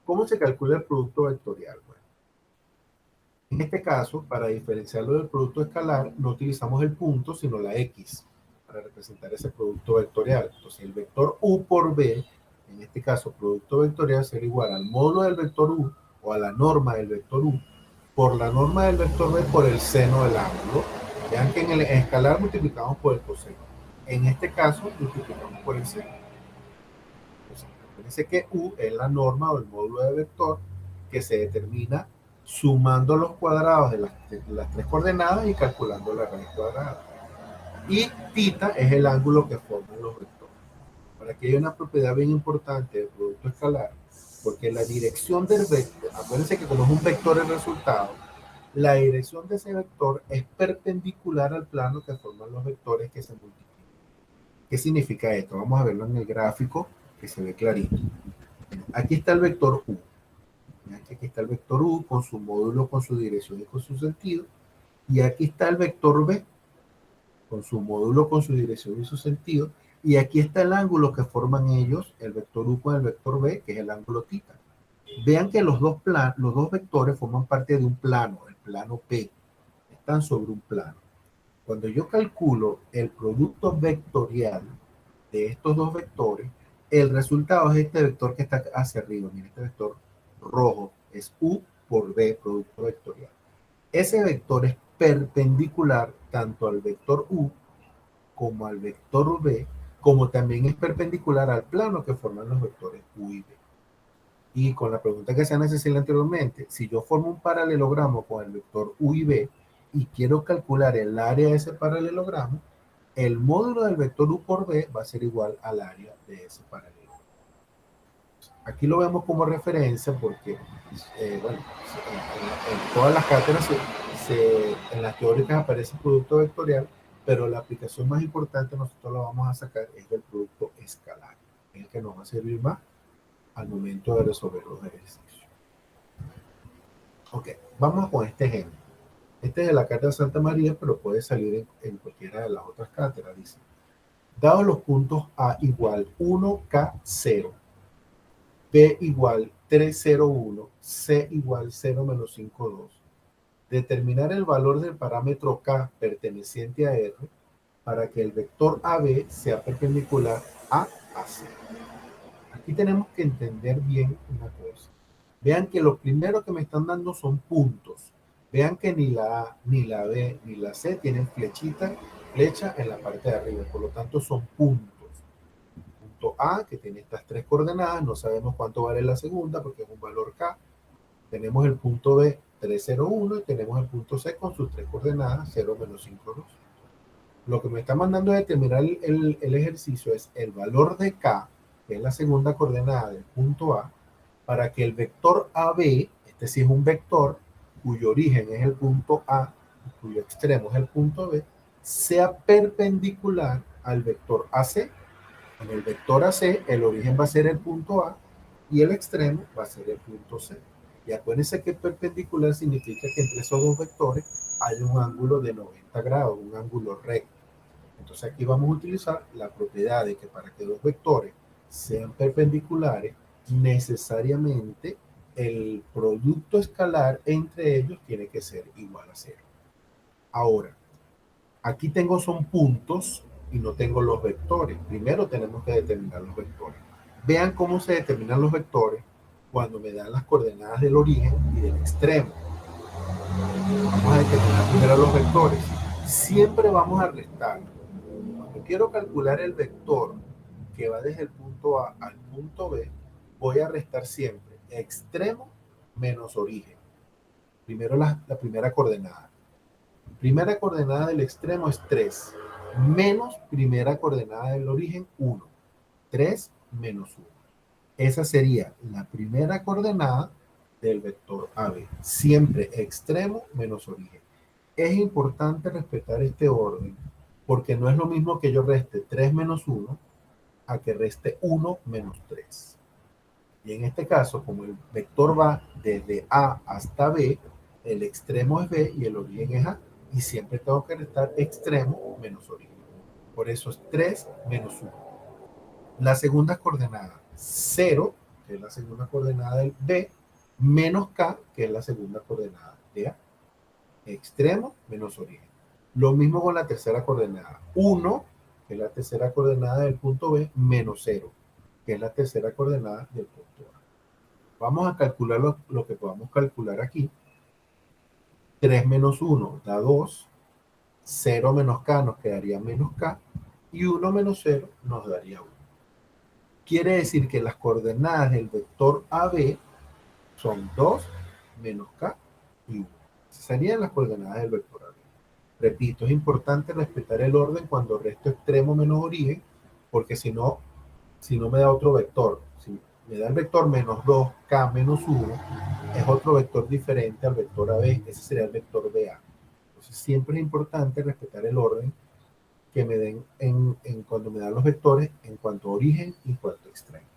¿Cómo se calcula el producto vectorial? Bueno, en este caso, para diferenciarlo del producto escalar, no utilizamos el punto, sino la X, para representar ese producto vectorial. Entonces, el vector U por B, en este caso, producto vectorial, será igual al módulo del vector U, o a la norma del vector U, por la norma del vector B por el seno del ángulo. Vean que en el escalar multiplicamos por el coseno. En este caso, multiplicamos por el C. Entonces, acuérdense que U es la norma o el módulo de vector que se determina sumando los cuadrados de las tres coordenadas y calculando la raíz cuadrada. Y θ es el ángulo que forman los vectores. Para que haya una propiedad bien importante del producto escalar, porque la dirección del vector, acuérdense que como es un vector el resultado, la dirección de ese vector es perpendicular al plano que forman los vectores que se multiplican. ¿Qué significa esto? Vamos a verlo en el gráfico que se ve clarito. Aquí está el vector U. Aquí está el vector U con su módulo, con su dirección y con su sentido. Y aquí está el vector B con su módulo, con su dirección y su sentido. Y aquí está el ángulo que forman ellos, el vector U con el vector B, que es el ángulo θ. Vean que los dos vectores forman parte de un plano, el plano P. Están sobre un plano. Cuando yo calculo el producto vectorial de estos dos vectores, el resultado es este vector que está hacia arriba. Miren, este vector rojo es U por B, producto vectorial. Ese vector es perpendicular tanto al vector U como al vector B, como también es perpendicular al plano que forman los vectores U y B. Y con la pregunta que se han hecho anteriormente, si yo formo un paralelogramo con el vector U y B y quiero calcular el área de ese paralelogramo, el módulo del vector U por B va a ser igual al área de ese paralelogramo. Aquí lo vemos como referencia porque, bueno, en todas las cátedras, en las teóricas aparece el producto vectorial, pero la aplicación más importante nosotros la vamos a sacar es del producto escalar, el que nos va a servir más al momento de resolver los ejercicios. Ok, vamos con este ejemplo. Este es de la cátedra Santa María, pero puede salir en cualquiera de las otras cátedras. Dice, dados los puntos A igual 1K0, B igual 301, C igual 0 menos 52, determinar el valor del parámetro K perteneciente a R para que el vector AB sea perpendicular a AC. Aquí tenemos que entender bien una cosa. Vean que lo primero que me están dando son puntos. Vean que ni la A, ni la B, ni la C tienen flecha en la parte de arriba. Por lo tanto, son puntos. Punto A, que tiene estas tres coordenadas. No sabemos cuánto vale la segunda porque es un valor K. Tenemos el punto B, 301, y tenemos el punto C con sus tres coordenadas, 0, menos 5, 2. Lo que me está mandando a determinar el ejercicio es el valor de K, que es la segunda coordenada del punto A, para que el vector AB, este sí es un vector, cuyo origen es el punto A, cuyo extremo es el punto B, sea perpendicular al vector AC. En el vector AC, el origen va a ser el punto A y el extremo va a ser el punto C. Y acuérdense que perpendicular significa que entre esos dos vectores hay un ángulo de 90 grados, un ángulo recto. Entonces aquí vamos a utilizar la propiedad de que para que dos vectores sean perpendiculares, necesariamente el producto escalar entre ellos tiene que ser igual a 0. Ahora, aquí son puntos y no tengo los vectores. Primero tenemos que determinar los vectores. Vean cómo se determinan los vectores cuando me dan las coordenadas del origen y del extremo. Vamos a determinar primero los vectores. Siempre vamos a restar. Cuando quiero calcular el vector que va desde el punto A al punto B, voy a restar siempre extremo menos origen. Primero la primera coordenada. Primera coordenada del extremo es 3, menos primera coordenada del origen 1. 3 menos 1. Esa sería la primera coordenada del vector AB. Siempre extremo menos origen. Es importante respetar este orden, porque no es lo mismo que yo reste 3 menos 1 a que reste 1 menos 3. Y en este caso, como el vector va desde A hasta B, el extremo es B y el origen es A. Y siempre tengo que restar extremo menos origen. Por eso es 3 menos 1. La segunda coordenada, 0, que es la segunda coordenada del B, menos K, que es la segunda coordenada de A. Extremo menos origen. Lo mismo con la tercera coordenada, 1, que es la tercera coordenada del punto B, menos 0, que es la tercera coordenada del punto A. Vamos a calcular lo que podamos calcular aquí. 3 menos 1 da 2, 0 menos K nos quedaría menos K, y 1 menos 0 nos daría 1. Quiere decir que las coordenadas del vector AB son 2 menos K y 1. Esas serían las coordenadas del vector AB. Repito, es importante respetar el orden cuando resto extremo menos origen, porque si no me da otro vector. Si me da el vector menos 2K menos 1, es otro vector diferente al vector AB. Ese sería el vector BA. Entonces siempre es importante respetar el orden que me den cuando me dan los vectores en cuanto a origen y en cuanto a extremo.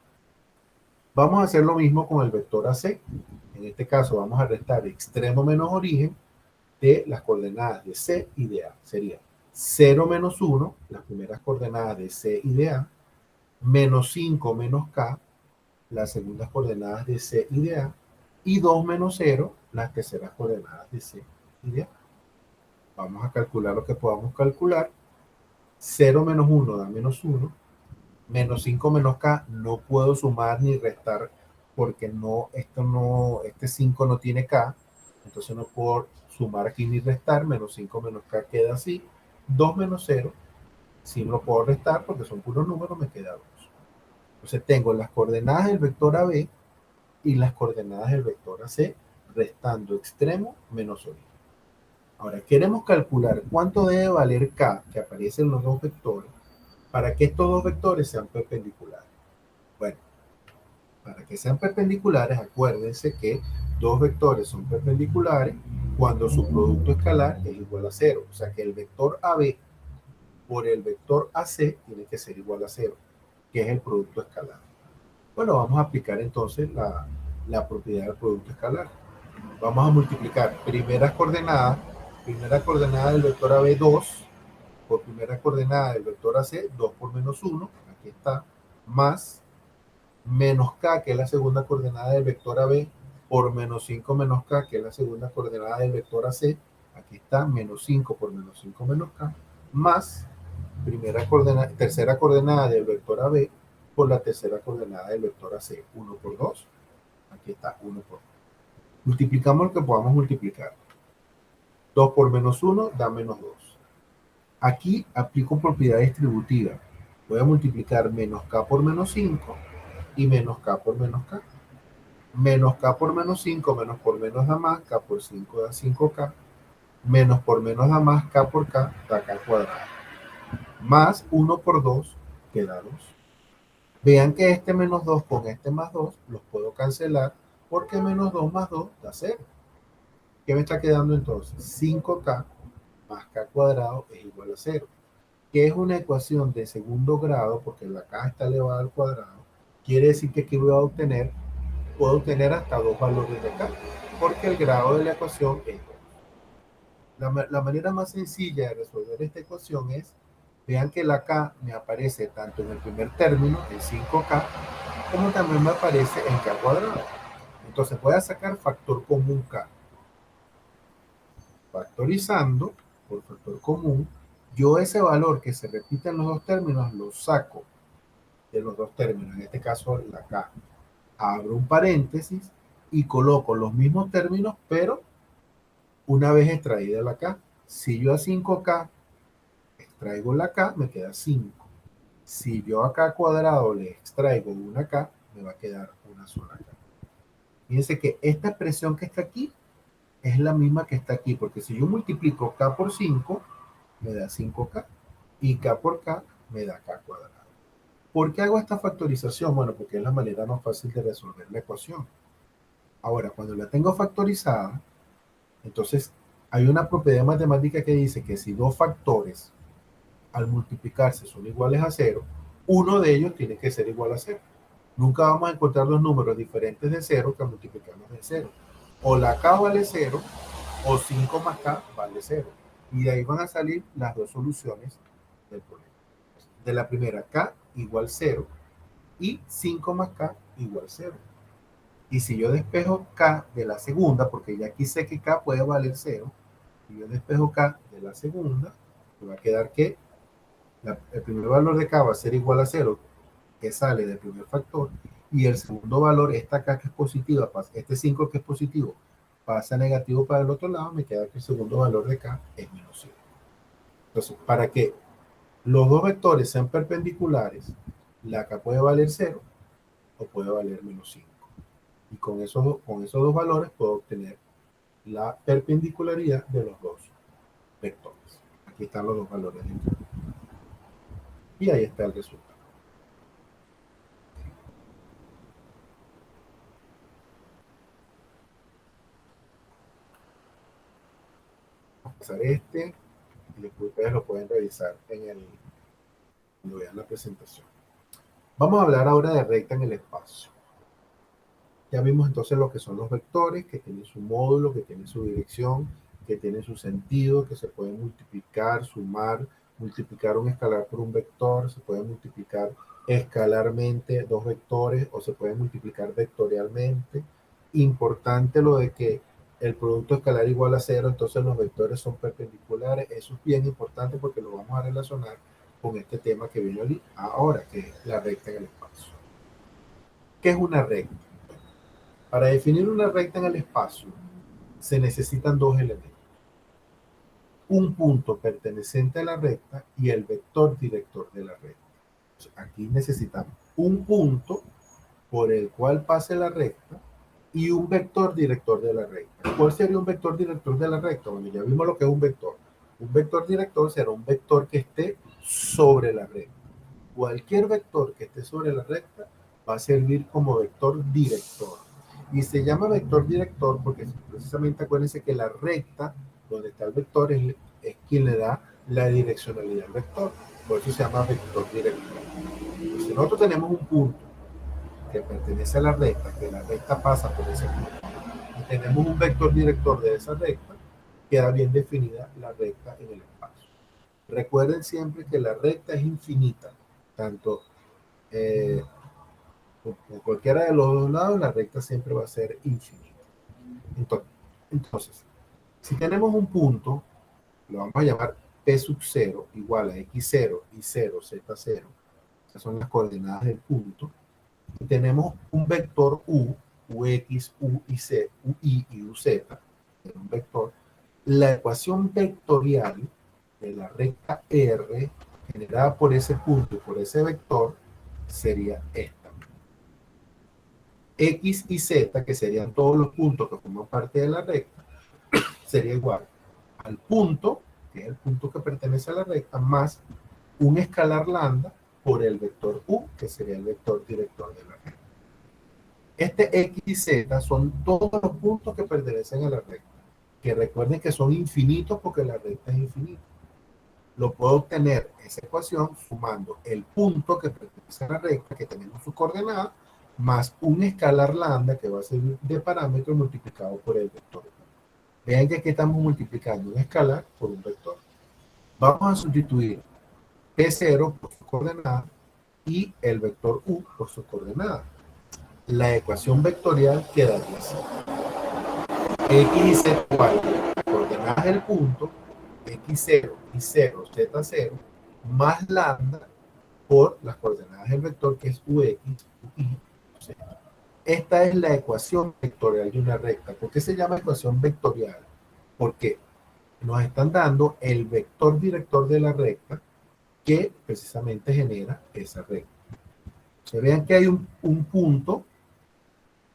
Vamos a hacer lo mismo con el vector AC. En este caso vamos a restar extremo menos origen de las coordenadas de C y de A. Sería 0 menos 1, las primeras coordenadas de C y de A, menos 5 menos K, las segundas coordenadas de C y de A, y 2 menos 0, las terceras coordenadas de C y de A. Vamos a calcular lo que podamos calcular. 0 menos 1 da menos 1, menos 5 menos K no puedo sumar ni restar porque este 5 no tiene K, entonces no puedo sumar aquí ni restar, menos 5 menos K queda así. 2 menos 0, si no lo puedo restar porque son puros números, me queda 2. Entonces tengo las coordenadas del vector AB y las coordenadas del vector AC, restando extremo menos origen. Ahora, queremos calcular cuánto debe valer K, que aparece en los dos vectores, para que estos dos vectores sean perpendiculares. Bueno, para que sean perpendiculares, acuérdense que dos vectores son perpendiculares cuando su producto escalar es igual a 0. O sea que el vector AB por el vector AC tiene que ser igual a 0, que es el producto escalar. Bueno, vamos a aplicar entonces la propiedad del producto escalar. Vamos a multiplicar primera coordenada del vector AB 2 por primera coordenada del vector AC, 2 por menos 1, aquí está, más menos K, que es la segunda coordenada del vector AB, por menos 5 menos K, que es la segunda coordenada del vector AC, aquí está, menos 5 por menos 5 menos K, más tercera coordenada del vector AB por la tercera coordenada del vector AC, 1 por 2, aquí está, 1 por 2. Multiplicamos lo que podamos multiplicar. 2 por menos 1 da menos 2. Aquí aplico propiedad distributiva. Voy a multiplicar menos K por menos 5 y menos K por menos K. Menos K por menos 5, menos por menos da más, K por 5 da 5K. Menos por menos da más, K por K da K cuadrado. Más 1 por 2 queda 2. Vean que este menos 2 con este más 2 los puedo cancelar porque menos 2 más 2 da 0. ¿Qué me está quedando entonces? 5K más K cuadrado es igual a 0, que es una ecuación de segundo grado porque la K está elevada al cuadrado. Quiere decir que aquí puedo obtener hasta 2 valores de K, porque el grado de la ecuación es 2. La manera más sencilla de resolver esta ecuación es, vean que la K me aparece tanto en el primer término, en 5K, como también me aparece en K cuadrado. Entonces voy a sacar factor común K. Factorizando por factor común, yo ese valor que se repite en los dos términos lo saco de los dos términos, en este caso la K. Abro un paréntesis y coloco los mismos términos, pero una vez extraída la K. Si yo a 5K extraigo la K, me queda 5. Si yo a K cuadrado le extraigo una K, me va a quedar una sola K. Fíjense que esta expresión que está aquí es la misma que está aquí, porque si yo multiplico K por 5, me da 5K, y K por K me da K cuadrado. ¿Por qué hago esta factorización? Bueno, porque es la manera más fácil de resolver la ecuación. Ahora, cuando la tengo factorizada, entonces hay una propiedad matemática que dice que si dos factores al multiplicarse son iguales a 0, uno de ellos tiene que ser igual a 0. Nunca vamos a encontrar dos números diferentes de 0 que multiplicamos de 0. O la K vale 0, o 5 más K vale 0. Y de ahí van a salir las dos soluciones del problema. De la primera, K igual 0 y 5 más K igual 0. Y si yo despejo K de la segunda, porque ya aquí sé que K puede valer 0, si yo despejo K de la segunda, me va a quedar que el primer valor de K va a ser igual a 0, que sale del primer factor, y el segundo valor, esta K que es positiva, este 5 que es positivo, pasa negativo para el otro lado, me queda que el segundo valor de K es menos 1. Entonces, para que los dos vectores sean perpendiculares, la K puede valer 0 o puede valer -5. Y con esos dos valores puedo obtener la perpendicularidad de los dos vectores. Aquí están los dos valores. Y ahí está el resultado. Vamos a pasar este y después ustedes lo pueden revisar cuando vean la presentación. Vamos a hablar ahora de recta en el espacio. Ya vimos entonces lo que son los vectores, que tienen su módulo, que tienen su dirección, que tienen su sentido, que se pueden multiplicar, sumar, multiplicar un escalar por un vector, se puede multiplicar escalarmente dos vectores o se puede multiplicar vectorialmente. Importante lo de que el producto escalar igual a 0, entonces los vectores son perpendiculares. Eso es bien importante porque lo vamos a relacionar con este tema que viene ahora, que es la recta en el espacio. ¿Qué es una recta? Para definir una recta en el espacio se necesitan dos elementos. Un punto perteneciente a la recta y el vector director de la recta. Aquí necesitamos un punto por el cual pase la recta y un vector director de la recta. ¿Cuál sería un vector director de la recta? Bueno, ya vimos lo que es un vector. Un vector director será un vector que esté sobre la recta. Cualquier vector que esté sobre la recta va a servir como vector director. Y se llama vector director porque precisamente acuérdense que la recta donde está el vector es quien le da la direccionalidad al vector. Por eso se llama vector director. Y si nosotros tenemos un punto que pertenece a la recta, que la recta pasa por ese punto, y tenemos un vector director de esa recta, queda bien definida la recta en el espacio. Recuerden siempre que la recta es infinita, tanto por cualquiera de los dos lados, la recta siempre va a ser infinita. Entonces, si tenemos un punto, lo vamos a llamar P sub 0 igual a X0, Y0, Z0, esas son las coordenadas del punto, y tenemos un vector U, UX, UY, UI y UZ, un vector, la ecuación vectorial de la recta R generada por ese punto y por ese vector sería esta. X y Z, que serían todos los puntos que forman parte de la recta, sería igual al punto, que es el punto que pertenece a la recta, más un escalar lambda por el vector U, que sería el vector director de la recta. Este X y Z son todos los puntos que pertenecen a la recta, que recuerden que son infinitos porque la recta es infinita. Lo puedo obtener esa ecuación sumando el punto que pertenece a la recta, que tenemos su coordenada, más un escalar lambda que va a ser de parámetro multiplicado por el vector. Vean que aquí estamos multiplicando un escalar por un vector. Vamos a sustituir P0 por su coordenada y el vector U por su coordenada. La ecuación vectorial quedaría así. X y Z igual a las coordenadas del punto, X0, Y0, Z0, más lambda por las coordenadas del vector que es UX, UI. Esta es la ecuación vectorial de una recta. ¿Por qué se llama ecuación vectorial? Porque nos están dando el vector director de la recta que precisamente genera esa recta. Se vean que hay un punto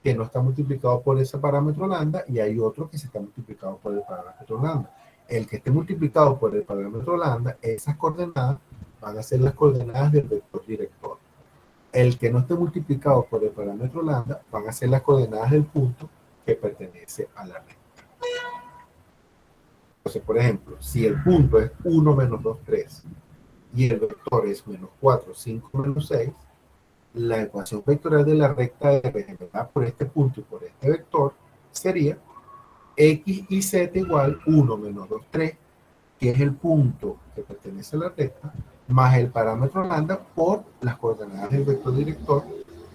que no está multiplicado por ese parámetro lambda y hay otro que se está multiplicado por el parámetro lambda. El que esté multiplicado por el parámetro lambda, esas coordenadas van a ser las coordenadas del vector director. El que no esté multiplicado por el parámetro lambda van a ser las coordenadas del punto que pertenece a la recta. Entonces, por ejemplo, si el punto es 1, menos 2, 3 y el vector es menos 4, 5, menos 6, la ecuación vectorial de la recta R generada por este punto y por este vector sería X y Z igual 1 menos 2, 3, que es el punto que pertenece a la recta, más el parámetro lambda por las coordenadas del vector director,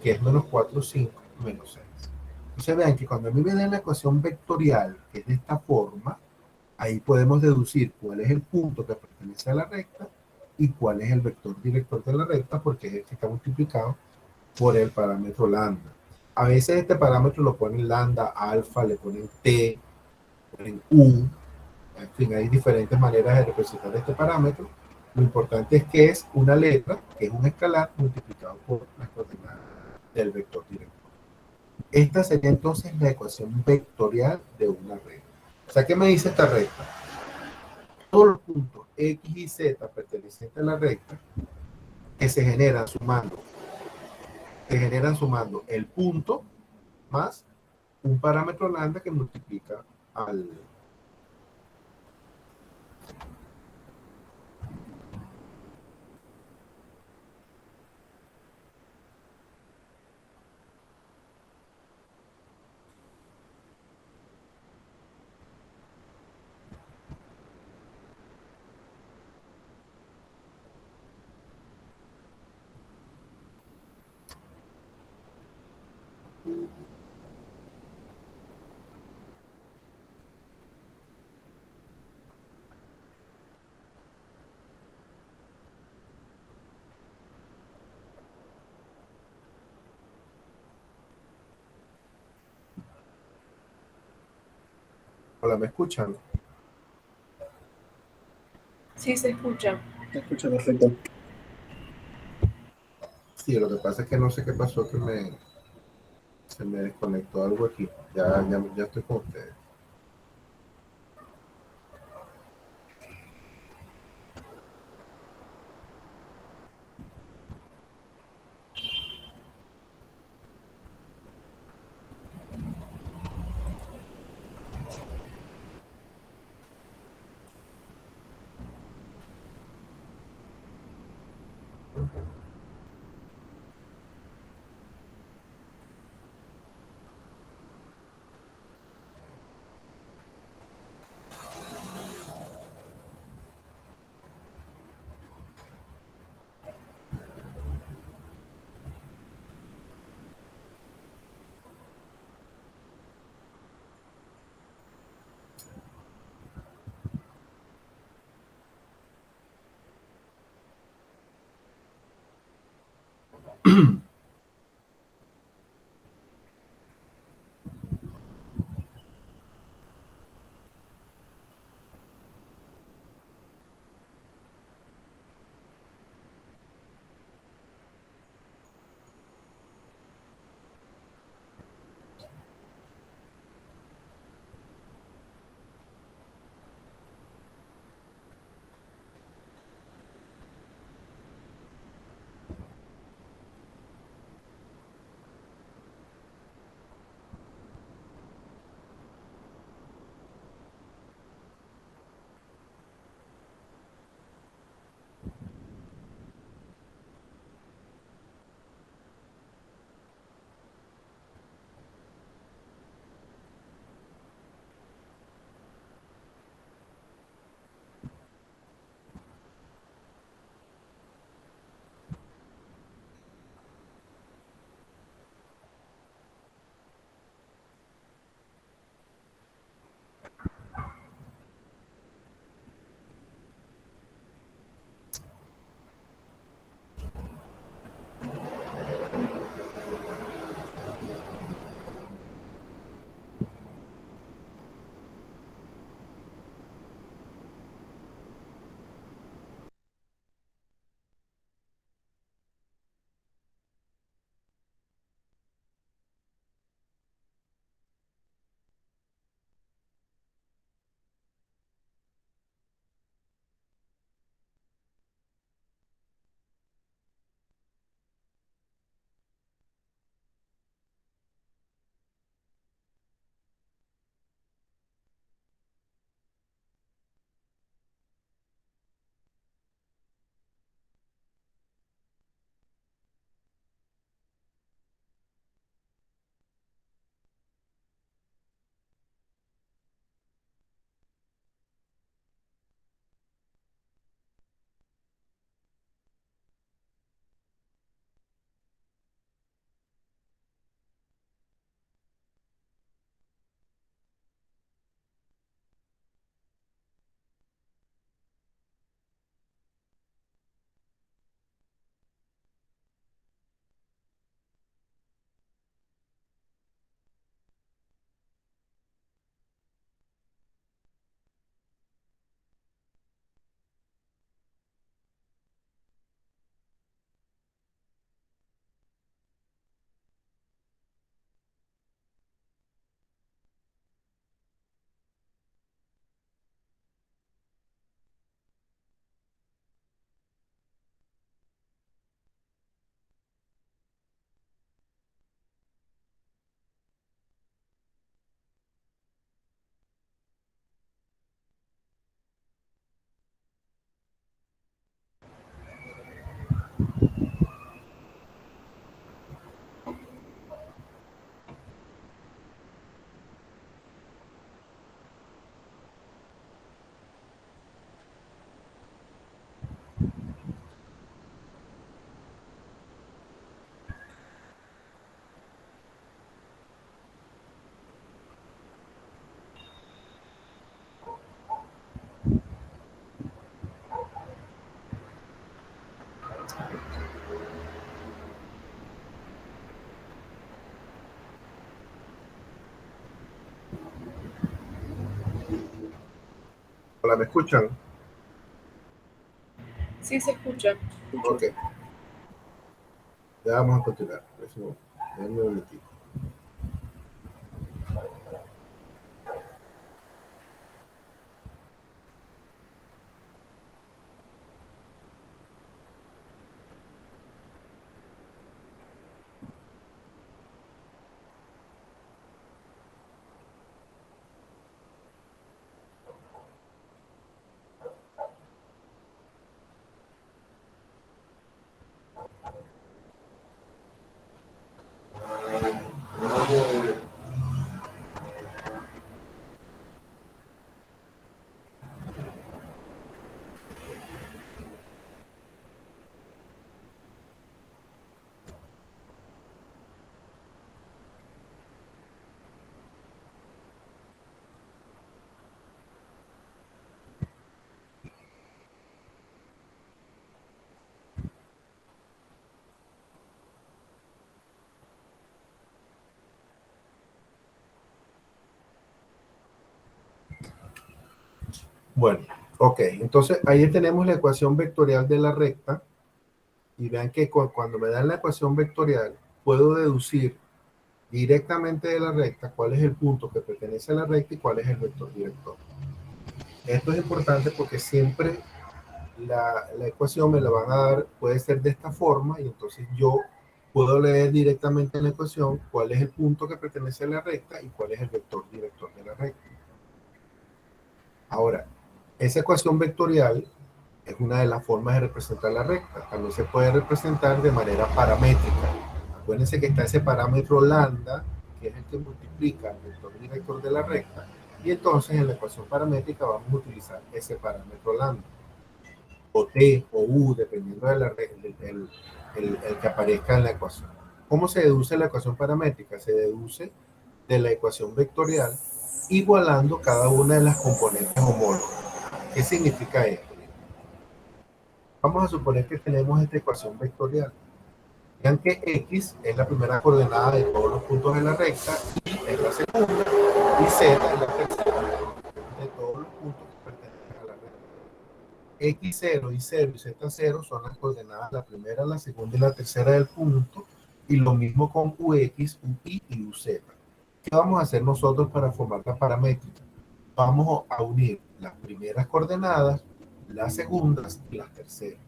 que es menos 4, 5, menos 6. Entonces vean que cuando a mí me den la ecuación vectorial, que es de esta forma, ahí podemos deducir cuál es el punto que pertenece a la recta y cuál es el vector director de la recta, porque es el que está multiplicado por el parámetro lambda. A veces este parámetro lo ponen lambda, alfa, le ponen t, ponen u, en fin, hay diferentes maneras de representar este parámetro, Lo importante es que es una letra, que es un escalar multiplicado por las coordenadas del vector directo. Esta sería entonces la ecuación vectorial de una recta. O sea, ¿qué me dice esta recta? Todos los puntos X y Z pertenecientes a la recta que se generan sumando el punto más un parámetro lambda que multiplica al... Hola, ¿me escuchan? Sí, se escucha. Se escucha perfecto. Sí, lo que pasa es que no sé qué pasó, se me desconectó algo aquí. Ya estoy con ustedes. Hola, ¿me escuchan? Sí se escucha. Ok, ya vamos a continuar. Denme un minutico. Bueno, ok, entonces ahí tenemos la ecuación vectorial de la recta y vean que cuando me dan la ecuación vectorial puedo deducir directamente de la recta cuál es el punto que pertenece a la recta y cuál es el vector director. Esto es importante porque siempre la ecuación me la van a dar, puede ser de esta forma y entonces yo puedo leer directamente en la ecuación cuál es el punto que pertenece a la recta y cuál es el vector director de la recta. Ahora, esa ecuación vectorial es una de las formas de representar la recta. También se puede representar de manera paramétrica. Acuérdense que está ese parámetro lambda, que es el que multiplica el vector director de la recta, y entonces en la ecuación paramétrica vamos a utilizar ese parámetro lambda, o t o u, dependiendo de el que aparezca en la ecuación. ¿Cómo se deduce la ecuación paramétrica? Se deduce de la ecuación vectorial igualando cada una de las componentes homólogas. ¿Qué significa esto? Vamos a suponer que tenemos esta ecuación vectorial. Vean que x es la primera coordenada de todos los puntos de la recta, y es la segunda, y z es la tercera de todos los puntos que pertenecen a la recta. X0 y 0 y Z0 son las coordenadas, la primera, la segunda y la tercera del punto, y lo mismo con UX, UI y UZ. ¿Qué vamos a hacer nosotros para formar la paramétrica? Vamos a unir las primeras coordenadas, las segundas y las terceras,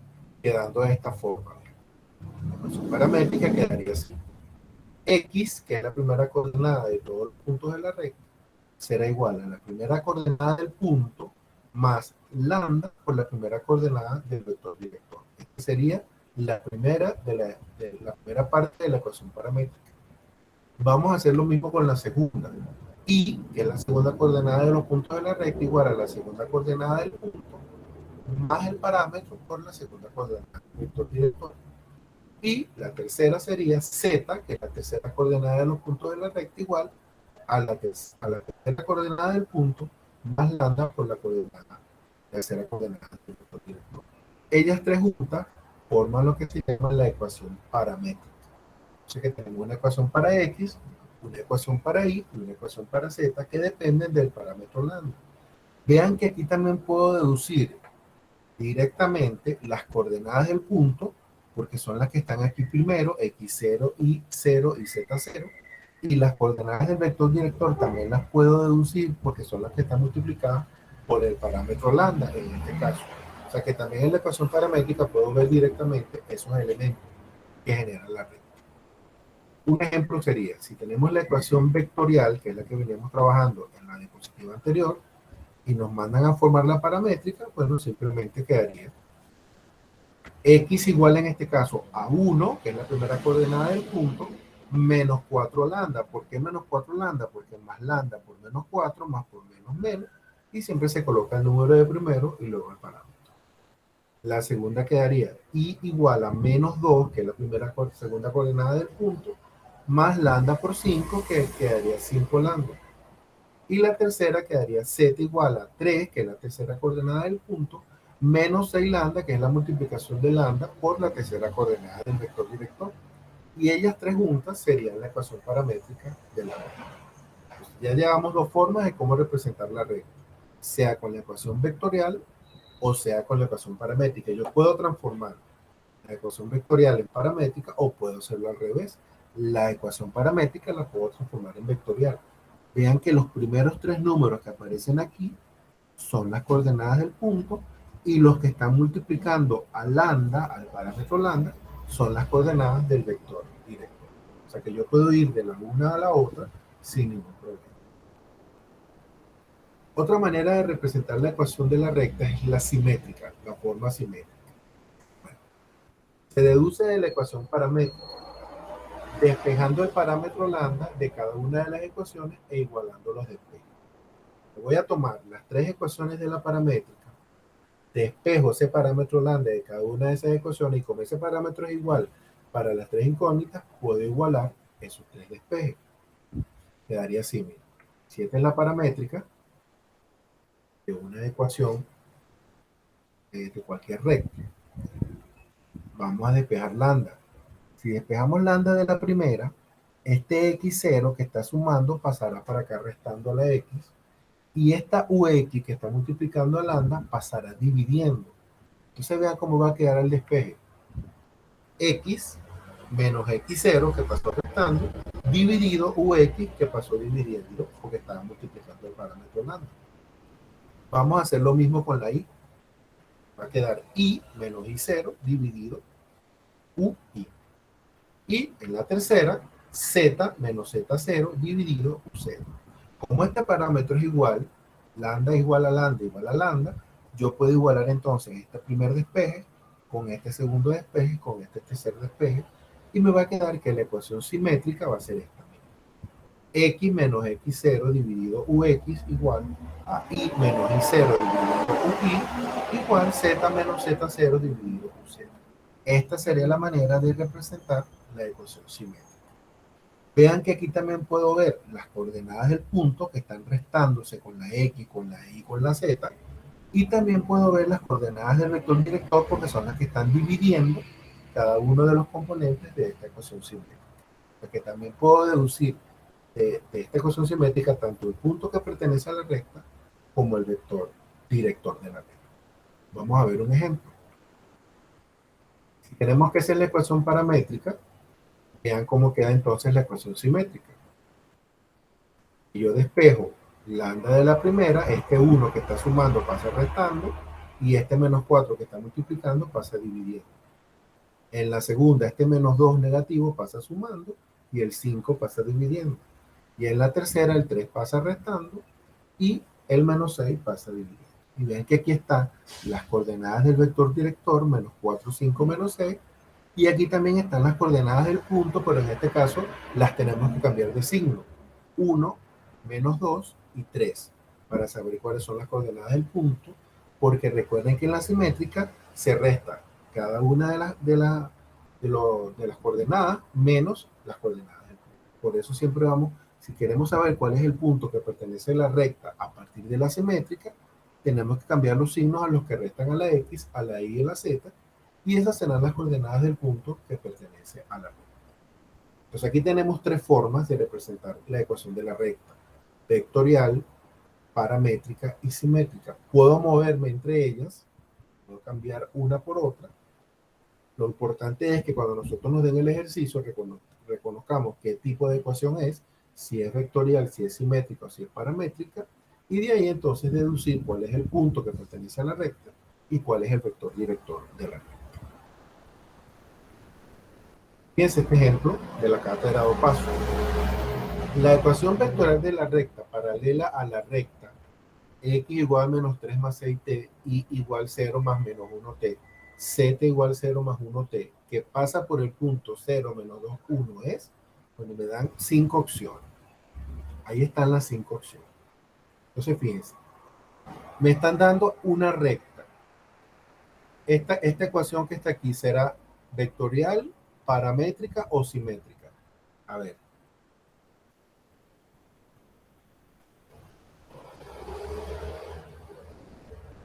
quedando de esta forma. La ecuación paramétrica quedaría así. X, que es la primera coordenada de todos los puntos de la recta, será igual a la primera coordenada del punto más lambda por la primera coordenada del vector director. Esta sería la primera primera parte de la ecuación paramétrica. Vamos a hacer lo mismo con la segunda. Y, que es la segunda coordenada de los puntos de la recta, igual a la segunda coordenada del punto más el parámetro por la segunda coordenada del vector director. Y la tercera sería z, que es la tercera coordenada de los puntos de la recta, igual a la tercera coordenada del punto más lambda por la tercera coordenada del vector director. Ellas tres juntas forman lo que se llama la ecuación paramétrica. O sea que tenemos una ecuación para x, una ecuación para y una ecuación para z que dependen del parámetro lambda. Vean que aquí también puedo deducir directamente las coordenadas del punto, porque son las que están aquí primero, x0, y0 y z0, y las coordenadas del vector director también las puedo deducir porque son las que están multiplicadas por el parámetro lambda en este caso. O sea que también en la ecuación paramétrica puedo ver directamente esos elementos que generan la recta. Un ejemplo sería, si tenemos la ecuación vectorial, que es la que veníamos trabajando en la diapositiva anterior, y nos mandan a formar la paramétrica, bueno, simplemente quedaría x igual en este caso a 1, que es la primera coordenada del punto, menos 4 lambda. ¿Por qué menos 4 lambda? Porque más lambda por menos 4, más por menos, y siempre se coloca el número de primero y luego el parámetro. La segunda quedaría y igual a menos 2, que es la segunda coordenada del punto, más lambda por 5, que quedaría 5 lambda. Y la tercera quedaría z igual a 3, que es la tercera coordenada del punto, menos 6 lambda, que es la multiplicación de lambda por la tercera coordenada del vector director. Y ellas tres juntas serían la ecuación paramétrica de la recta. Ya llevamos dos formas de cómo representar la recta. sea con la ecuación vectorial o sea con la ecuación paramétrica. Yo puedo transformar la ecuación vectorial en paramétrica o puedo hacerlo al revés. La ecuación paramétrica la puedo transformar en vectorial. Vean que los primeros tres números que aparecen aquí son las coordenadas del punto y los que están multiplicando a lambda, al parámetro lambda, son las coordenadas del vector directo. O sea que yo puedo ir de la una a la otra sin ningún problema. Otra manera de representar la ecuación de la recta es la simétrica, la forma simétrica. Bueno, se deduce de la ecuación paramétrica, despejando el parámetro lambda de cada una de las ecuaciones e igualando los despejes. Voy a tomar las tres ecuaciones de la paramétrica, despejo ese parámetro lambda de cada una de esas ecuaciones y como ese parámetro es igual para las tres incógnitas, puedo igualar esos tres despejes. Quedaría así, mira. Si esta es la paramétrica de una ecuación de cualquier recta, vamos a despejar lambda. Si despejamos lambda de la primera, este x0 que está sumando pasará para acá restando a la x, y esta ux que está multiplicando a lambda pasará dividiendo. Entonces vean cómo va a quedar el despeje. X menos x0 que pasó restando, dividido ux que pasó dividiendo porque estaba multiplicando el parámetro lambda. Vamos a hacer lo mismo con la y. Va a quedar y menos y0 dividido ui. Y en la tercera, z menos z0 dividido u0. Como este parámetro es igual, lambda igual a lambda, yo puedo igualar entonces este primer despeje con este segundo despeje, con este tercer despeje, y me va a quedar que la ecuación simétrica va a ser esta. X menos x0 dividido ux igual a y menos y0 dividido ui igual z menos z0 dividido u0. Esta sería la manera de representar la ecuación simétrica. Vean que aquí también puedo ver las coordenadas del punto que están restándose con la x, con la y, con la z, y también puedo ver las coordenadas del vector director porque son las que están dividiendo cada uno de los componentes de esta ecuación simétrica. Porque también puedo deducir de esta ecuación simétrica tanto el punto que pertenece a la recta como el vector director de la recta. Vamos a ver un ejemplo. Si tenemos que hacer la ecuación paramétrica, vean cómo queda entonces la ecuación simétrica. Y yo despejo lambda de la primera, este 1 que está sumando pasa restando, y este menos 4 que está multiplicando pasa dividiendo. En la segunda, este menos 2 negativo pasa sumando, y el 5 pasa dividiendo. Y en la tercera, el 3 pasa restando, y el menos 6 pasa dividiendo. Y ven que aquí están las coordenadas del vector director, menos 4, 5, menos 6, y aquí también están las coordenadas del punto, pero en este caso las tenemos que cambiar de signo. 1, menos 2 y 3, para saber cuáles son las coordenadas del punto, porque recuerden que en la simétrica se resta cada una de las coordenadas menos las coordenadas del punto. Por eso siempre vamos, si queremos saber cuál es el punto que pertenece a la recta a partir de la simétrica, tenemos que cambiar los signos a los que restan a la x, a la y y a la z, y esas serán las coordenadas del punto que pertenece a la recta. Entonces aquí tenemos tres formas de representar la ecuación de la recta: vectorial, paramétrica y simétrica. Puedo moverme entre ellas, puedo cambiar una por otra. Lo importante es que cuando nosotros nos den el ejercicio, reconozcamos qué tipo de ecuación es, si es vectorial, si es simétrica o si es paramétrica, y de ahí entonces deducir cuál es el punto que pertenece a la recta y cuál es el vector director de la recta. Fíjense este ejemplo de la cátedra de paso. La ecuación vectorial de la recta paralela a la recta x igual a menos 3 más 6t, y igual 0 más menos 1t, z igual 0 más 1t, que pasa por el punto 0 menos 2, 1 es, bueno, me dan 5 opciones. Ahí están las 5 opciones. Entonces, fíjense, me están dando una recta. Esta ecuación que está aquí será vectorial, paramétrica o simétrica. A ver.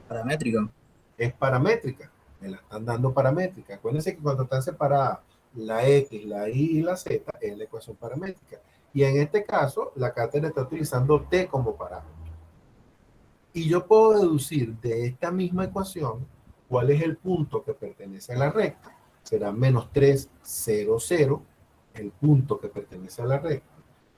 Paramétrica. Es paramétrica. Me la están dando paramétrica. Acuérdense que cuando están separadas la x, la y y la z es la ecuación paramétrica. Y en este caso, la cátedra está utilizando t como parámetro. Y yo puedo deducir de esta misma ecuación cuál es el punto que pertenece a la recta. Será menos 3, 0, 0, el punto que pertenece a la recta.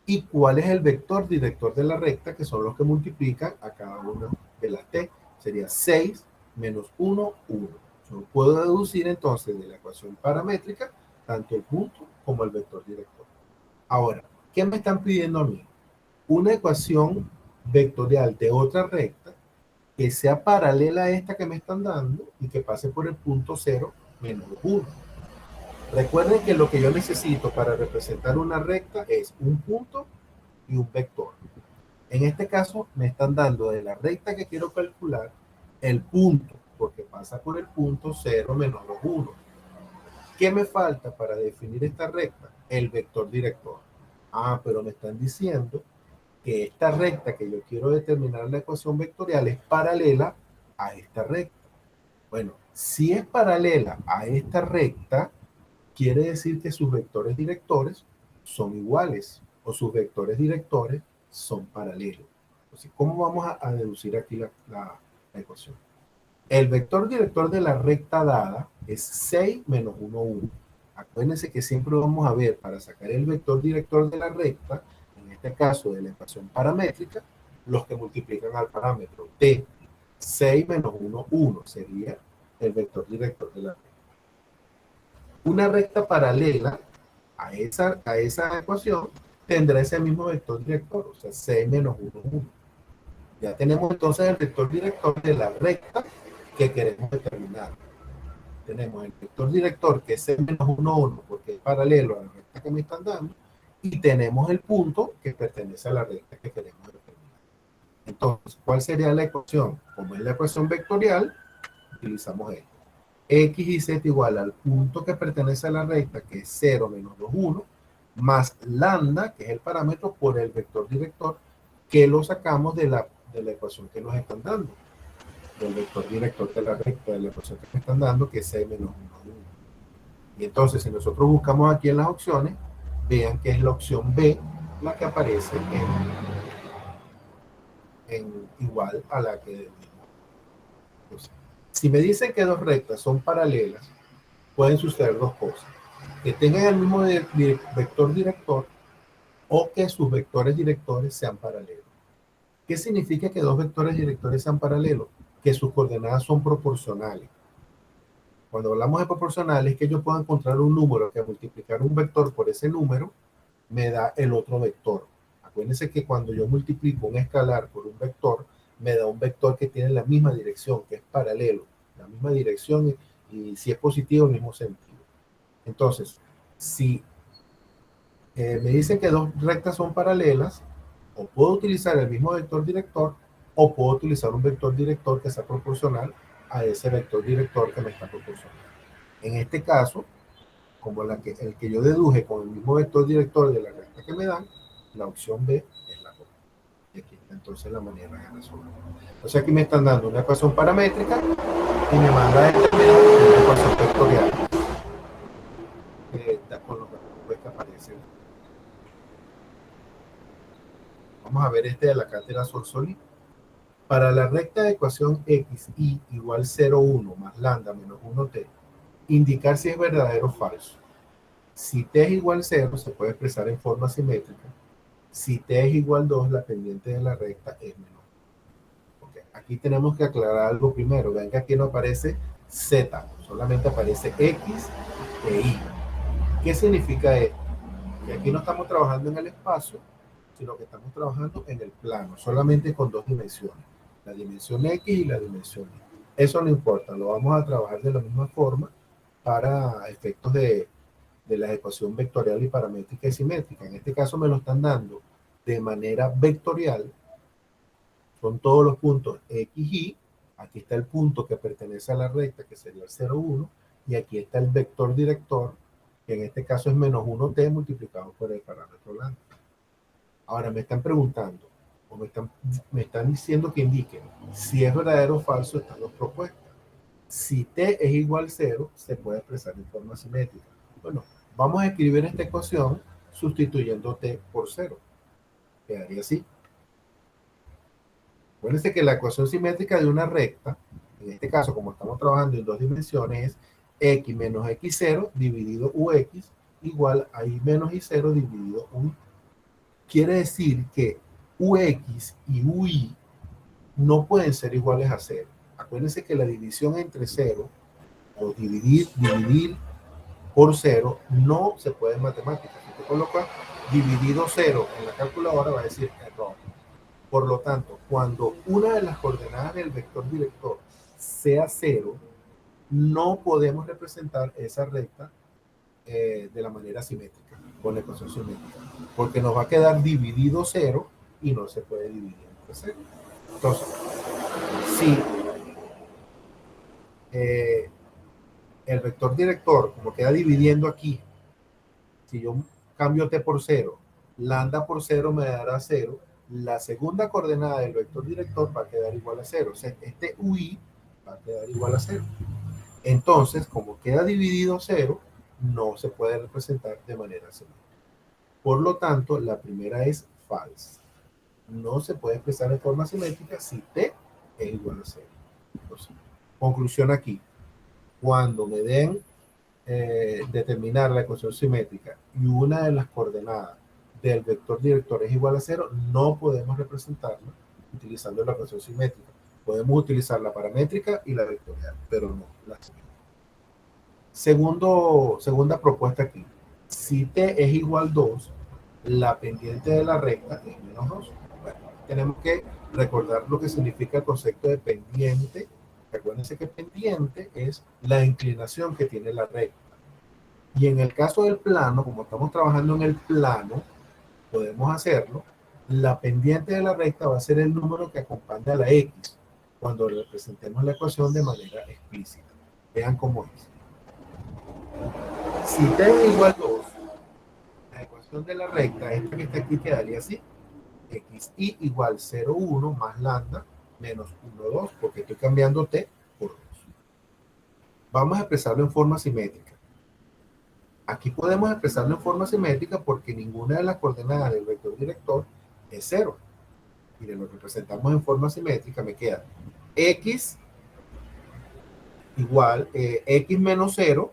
Y cuál es el vector director de la recta, que son los que multiplican a cada una de las t. Sería 6 menos 1, 1. Yo puedo deducir entonces de la ecuación paramétrica tanto el punto como el vector director. Ahora, ¿qué me están pidiendo a mí? Una ecuación vectorial de otra recta que sea paralela a esta que me están dando y que pase por el punto 0 menos 1. Recuerden que lo que yo necesito para representar una recta es un punto y un vector. En este caso me están dando de la recta que quiero calcular el punto, porque pasa por el punto 0 menos 2, 1. ¿Qué me falta para definir esta recta? El vector director. Ah, pero me están diciendo que esta recta que yo quiero determinar la ecuación vectorial es paralela a esta recta. Bueno, si es paralela a esta recta, quiere decir que sus vectores directores son iguales o sus vectores directores son paralelos. Entonces, ¿cómo vamos a deducir aquí la ecuación? El vector director de la recta dada es 6 menos 1, 1. Acuérdense que siempre vamos a ver, para sacar el vector director de la recta, en este caso de la ecuación paramétrica, los que multiplican al parámetro t. 6 menos 1, 1 sería el vector director de la recta. Una recta paralela a esa ecuación tendrá ese mismo vector director, o sea, 6 menos 1, 1. Ya tenemos entonces el vector director de la recta que queremos determinar. Tenemos el vector director que es 6 menos 1, 1, porque es paralelo a la recta que me están dando, y tenemos el punto que pertenece a la recta que queremos determinar. Entonces, ¿cuál sería la ecuación? Como es la ecuación vectorial, utilizamos esto. X y Z igual al punto que pertenece a la recta, que es 0 menos 2, 1, más lambda, que es el parámetro, por el vector director, que lo sacamos de la ecuación que nos están dando. Del vector director de la recta, de la ecuación que me están dando, que es 6 menos 1, 1. Y entonces, si nosotros buscamos aquí en las opciones, vean que es la opción B la que aparece en igual a la que... Entonces, si me dicen que dos rectas son paralelas, pueden suceder dos cosas. Que tengan el mismo vector director o que sus vectores directores sean paralelos. ¿Qué significa que dos vectores directores sean paralelos? Que sus coordenadas son proporcionales. Cuando hablamos de proporcionales, es que yo puedo encontrar un número que multiplicar un vector por ese número me da el otro vector. Acuérdense que cuando yo multiplico un escalar por un vector, me da un vector que tiene la misma dirección, que es paralelo, la misma dirección y si es positivo, el mismo sentido. Entonces, si me dicen que dos rectas son paralelas, o puedo utilizar el mismo vector director, o puedo utilizar un vector director que sea proporcional a ese vector director que me está proporcionando. En este caso, como el que yo deduje con el mismo vector director de la recta que me dan, la opción B es la correcta. Y aquí está entonces la manera de resolver. Entonces aquí me están dando una ecuación paramétrica y me manda a determinar una ecuación vectorial con los valores que aparecen. Vamos a ver este de la cátedra Sorsoli. Para la recta de ecuación x, y igual 0, 1 más lambda menos 1t, indicar si es verdadero o falso. Si t es igual 0, se puede expresar en forma simétrica. Si t es igual 2, la pendiente de la recta es menor. Okay. Aquí tenemos que aclarar algo primero. Vean que aquí no aparece z, solamente aparece x e y. ¿Qué significa esto? Que aquí no estamos trabajando en el espacio, sino que estamos trabajando en el plano, solamente con dos dimensiones, la dimensión X y la dimensión Y. Eso no importa, lo vamos a trabajar de la misma forma para efectos de la ecuación vectorial y paramétrica y simétrica. En este caso me lo están dando de manera vectorial, son todos los puntos X y, aquí está el punto que pertenece a la recta, que sería el 0, 1, y aquí está el vector director, que en este caso es menos 1t multiplicado por el parámetro lambda. Ahora me están preguntando, o me están diciendo que indiquen si es verdadero o falso estas dos propuestas. Si t es igual a 0, se puede expresar en forma simétrica. Bueno, vamos a escribir esta ecuación sustituyendo t por 0. Quedaría así. Acuérdense que la ecuación simétrica de una recta, en este caso, como estamos trabajando en dos dimensiones, es x menos x0 dividido ux igual a y menos y0 dividido ui. Quiere decir que ux y ui no pueden ser iguales a 0. Acuérdense que la división entre 0 o dividir por 0 no se puede en matemáticas. Si te colocas dividido 0 en la calculadora va a decir error. Por lo tanto, cuando una de las coordenadas del vector director sea 0, no podemos representar esa recta de la manera simétrica, con la ecuación simétrica, porque nos va a quedar dividido 0 y no se puede dividir entre 0. Entonces, si el vector director, como queda dividiendo aquí, si yo cambio t por 0, lambda por 0 me dará 0, la segunda coordenada del vector director va a quedar igual a 0. O sea, este ui va a quedar igual a 0. Entonces, como queda dividido 0, no se puede representar de manera simétrica. Por lo tanto, la primera es falsa. No se puede expresar de forma simétrica si t es igual a 0. Entonces, conclusión aquí. Cuando me den determinar la ecuación simétrica y una de las coordenadas del vector director es igual a 0, no podemos representarla utilizando la ecuación simétrica. Podemos utilizar la paramétrica y la vectorial, pero no la simétrica. Segunda propuesta aquí. Si t es igual a 2, la pendiente de la recta es menos 2. Bueno, tenemos que recordar lo que significa el concepto de pendiente. Recuérdense que pendiente es la inclinación que tiene la recta. Y en el caso del plano, como estamos trabajando en el plano, podemos hacerlo. La pendiente de la recta va a ser el número que acompaña a la x cuando representemos la ecuación de manera explícita. Vean cómo es. Si t es igual a 2, la ecuación de la recta, esta que está aquí, quedaría así. xy igual 0,1 más lambda menos 1,2, porque estoy cambiando t por 2. Vamos a expresarlo en forma simétrica. Aquí podemos expresarlo en forma simétrica porque ninguna de las coordenadas del vector director es 0. Miren, lo representamos en forma simétrica, me queda x igual x menos 0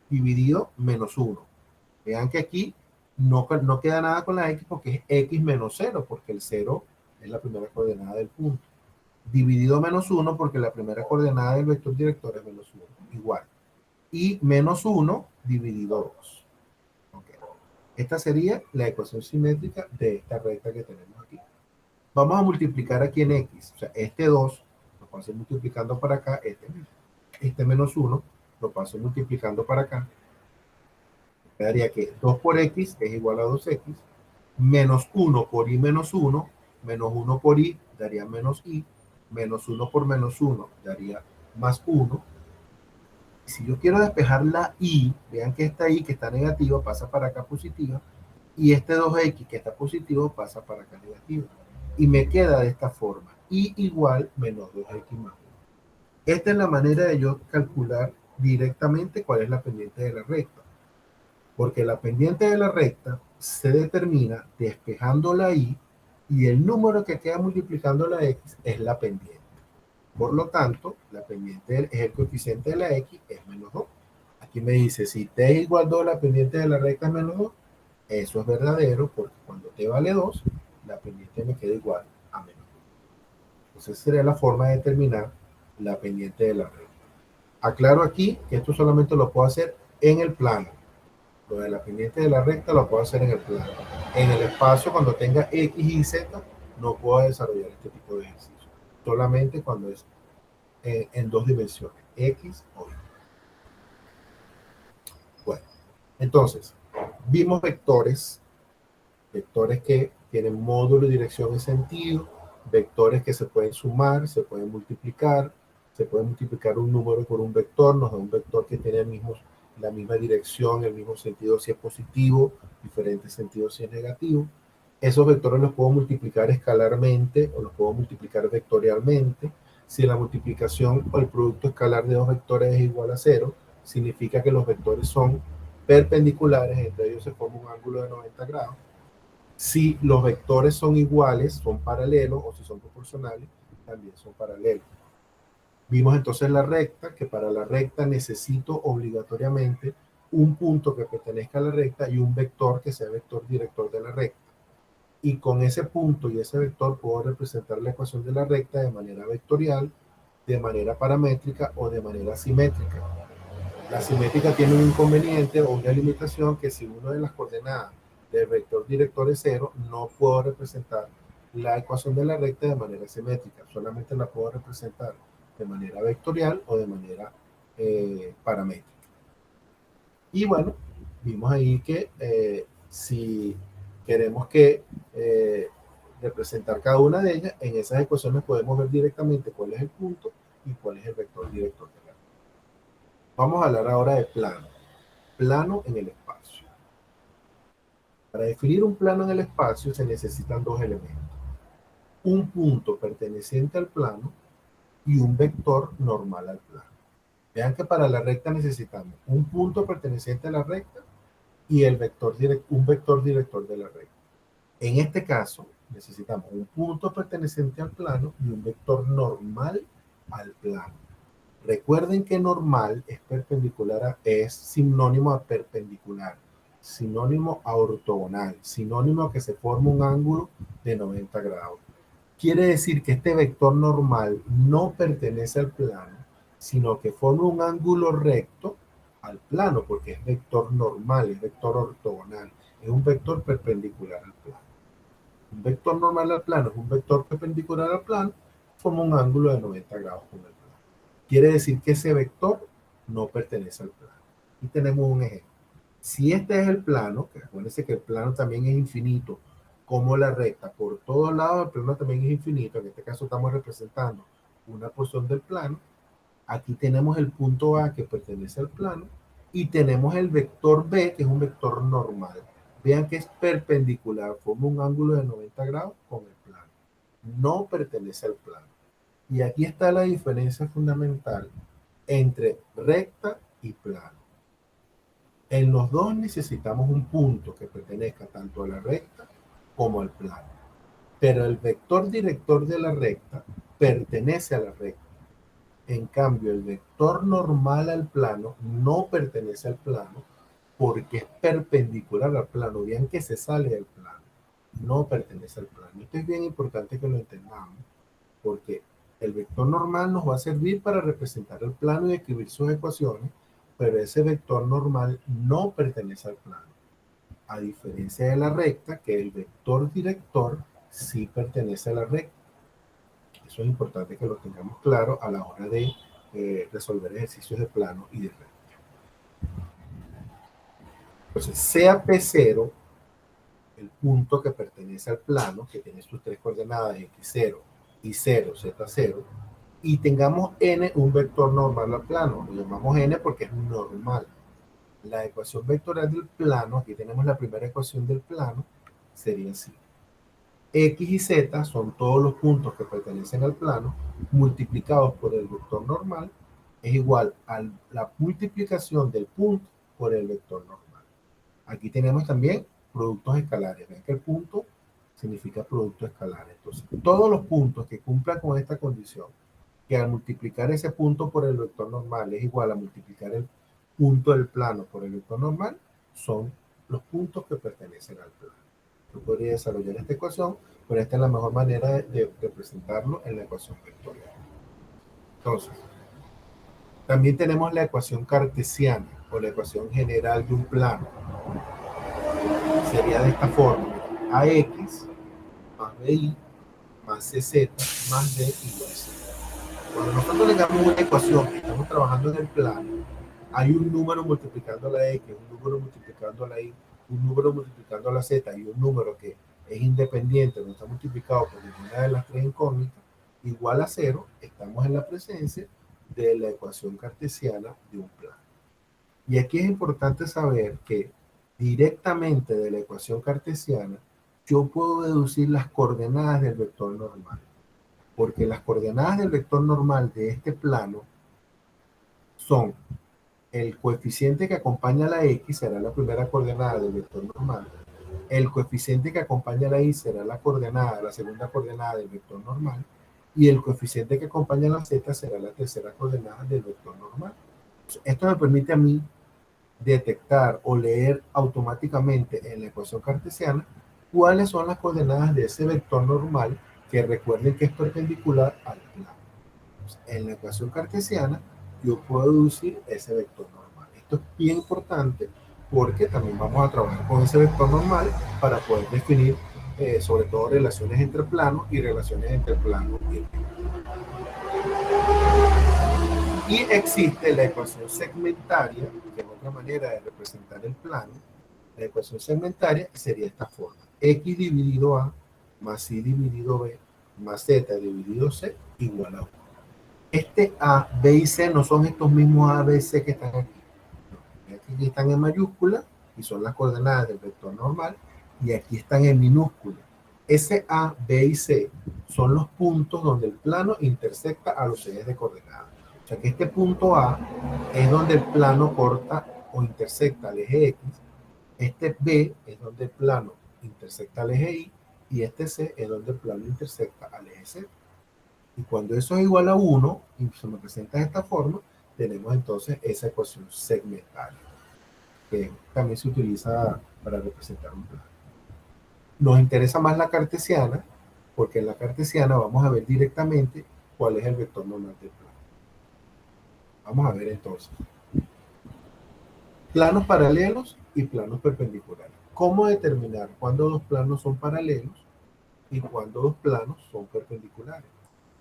dividido menos 1. Vean que aquí no queda nada con la x porque es x menos 0, porque el 0 es la primera coordenada del punto. Dividido menos 1 porque la primera coordenada del vector director es menos 1. Igual. Y menos 1 dividido 2. Okay. Esta sería la ecuación simétrica de esta recta que tenemos aquí. Vamos a multiplicar aquí en x. O sea, este 2 lo paso multiplicando para acá. Este menos 1 lo paso multiplicando para acá. Quedaría que 2 por x es igual a 2x. Menos 1 por y menos 1. Menos 1 por y daría menos y. Menos 1 por menos 1 daría más 1. Si yo quiero despejar la y, vean que esta y que está negativa pasa para acá positiva. Y este 2x que está positivo pasa para acá negativo. Y me queda de esta forma. Y igual menos 2x más 1. Esta es la manera de yo calcular directamente cuál es la pendiente de la recta. Porque la pendiente de la recta se determina despejando la y el número que queda multiplicando la x es la pendiente. Por lo tanto, la pendiente es el coeficiente de la x, es menos 2. Aquí me dice, si t es igual a 2, la pendiente de la recta es menos 2. Eso es verdadero porque cuando t vale 2, la pendiente me queda igual a menos 2. Entonces sería la forma de determinar la pendiente de la recta. Aclaro aquí que esto solamente lo puedo hacer en el plano. Lo de la pendiente de la recta lo puedo hacer en el plano. En el espacio, cuando tenga x y z, no puedo desarrollar este tipo de ejercicio. Solamente cuando es en dos dimensiones, x o y. Bueno, entonces, vimos vectores que tienen módulo, dirección y sentido, vectores que se pueden sumar, se pueden multiplicar un número por un vector, nos da un vector que tiene la misma dirección, el mismo sentido si es positivo, diferentes sentidos si es negativo. Esos vectores los puedo multiplicar escalarmente o los puedo multiplicar vectorialmente. Si la multiplicación o el producto escalar de dos vectores es igual a 0, significa que los vectores son perpendiculares, entre ellos se forma un ángulo de 90 grados. Si los vectores son iguales, son paralelos, o si son proporcionales, también son paralelos. Vimos entonces la recta, que para la recta necesito obligatoriamente un punto que pertenezca a la recta y un vector que sea vector director de la recta. Y con ese punto y ese vector puedo representar la ecuación de la recta de manera vectorial, de manera paramétrica o de manera simétrica. La simétrica tiene un inconveniente o una limitación, que si una de las coordenadas del vector director es 0, no puedo representar la ecuación de la recta de manera simétrica. Solamente la puedo representar de manera vectorial o de manera paramétrica. Y bueno, vimos ahí que si queremos que representar cada una de ellas, en esas ecuaciones podemos ver directamente cuál es el punto y cuál es el vector director de la recta. Vamos a hablar ahora de plano. Plano en el espacio. Para definir un plano en el espacio se necesitan dos elementos. Un punto perteneciente al plano y un vector normal al plano. Vean que para la recta necesitamos un punto perteneciente a la recta y un vector director de la recta. En este caso necesitamos un punto perteneciente al plano y un vector normal al plano. Recuerden que normal es sinónimo a perpendicular, sinónimo a ortogonal, sinónimo a que se forma un ángulo de 90 grados. Quiere decir que este vector normal no pertenece al plano, sino que forma un ángulo recto al plano, porque es vector normal, es vector ortogonal, es un vector perpendicular al plano. Un vector normal al plano es un vector perpendicular al plano, forma un ángulo de 90 grados con el plano. Quiere decir que ese vector no pertenece al plano. Y tenemos un ejemplo. Si este es el plano, que acuérdense que el plano también es infinito, como la recta, por todos lados el plano también es infinito, en este caso estamos representando una porción del plano. Aquí tenemos el punto A que pertenece al plano y tenemos el vector B, que es un vector normal. Vean que es perpendicular, forma un ángulo de 90 grados con el plano. No pertenece al plano. Y aquí está la diferencia fundamental entre recta y plano. En los dos necesitamos un punto que pertenezca tanto a la recta como al plano. Pero el vector director de la recta pertenece a la recta. En cambio, el vector normal al plano no pertenece al plano porque es perpendicular al plano. Vean que se sale del plano. No pertenece al plano. Esto es bien importante que lo entendamos, porque el vector normal nos va a servir para representar el plano y escribir sus ecuaciones, pero ese vector normal no pertenece al plano. A diferencia de la recta, que el vector director sí pertenece a la recta. Eso es importante que lo tengamos claro a la hora de resolver ejercicios de plano y de recta. Entonces, sea P0 el punto que pertenece al plano, que tiene sus tres coordenadas x0, y0, z0, y tengamos n un vector normal al plano. Lo llamamos n porque es normal. La ecuación vectorial del plano, aquí tenemos la primera ecuación del plano, sería así. X y Z son todos los puntos que pertenecen al plano, multiplicados por el vector normal, es igual a la multiplicación del punto por el vector normal. Aquí tenemos también productos escalares. Ven que el punto significa producto escalar. Entonces, todos los puntos que cumplan con esta condición, que al multiplicar ese punto por el vector normal es igual a multiplicar el punto del plano por el vector normal, son los puntos que pertenecen al plano. Yo podría desarrollar esta ecuación, pero esta es la mejor manera de representarlo en la ecuación vectorial. Entonces, también tenemos la ecuación cartesiana o la ecuación general de un plano. Sería de esta forma: AX más BI más CZ más D igual a 0. Cuando nosotros tengamos una ecuación que estamos trabajando en el plano, hay un número multiplicando la X, un número multiplicando la Y, un número multiplicando la Z y un número que es independiente, no está multiplicado por ninguna de las tres incógnitas, igual a 0, estamos en la presencia de la ecuación cartesiana de un plano. Y aquí es importante saber que directamente de la ecuación cartesiana yo puedo deducir las coordenadas del vector normal, porque las coordenadas del vector normal de este plano son el coeficiente que acompaña a la X, será la primera coordenada del vector normal, el coeficiente que acompaña a la y será la coordenada, la segunda coordenada del vector normal, y el coeficiente que acompaña a la z será la tercera coordenada del vector normal. Esto me permite a mí detectar o leer automáticamente en la ecuación cartesiana cuáles son las coordenadas de ese vector normal, que recuerden que es perpendicular al plano. En la ecuación cartesiana yo puedo deducir ese vector normal. Esto es bien importante porque también vamos a trabajar con ese vector normal para poder definir sobre todo relaciones entre planos y relaciones entre plano y el plano. Y existe la ecuación segmentaria, que es otra manera de representar el plano. La ecuación segmentaria sería esta forma: x dividido a más y dividido b más z dividido c igual a 1. Este a, b y c no son estos mismos a, b y c que están aquí. No, aquí están en mayúscula y son las coordenadas del vector normal, y aquí están en minúscula. Ese a, b y c son los puntos donde el plano intersecta a los ejes de coordenadas. O sea que este punto A es donde el plano corta o intersecta al eje X, este B es donde el plano intersecta al eje Y, y este C es donde el plano intersecta al eje Z. Y cuando eso es igual a 1 y se me presenta de esta forma, tenemos entonces esa ecuación segmentaria, que también se utiliza para representar un plano. Nos interesa más la cartesiana, porque en la cartesiana vamos a ver directamente cuál es el vector normal del plano. Vamos a ver entonces planos paralelos y planos perpendiculares. ¿Cómo determinar cuándo dos planos son paralelos y cuándo dos planos son perpendiculares?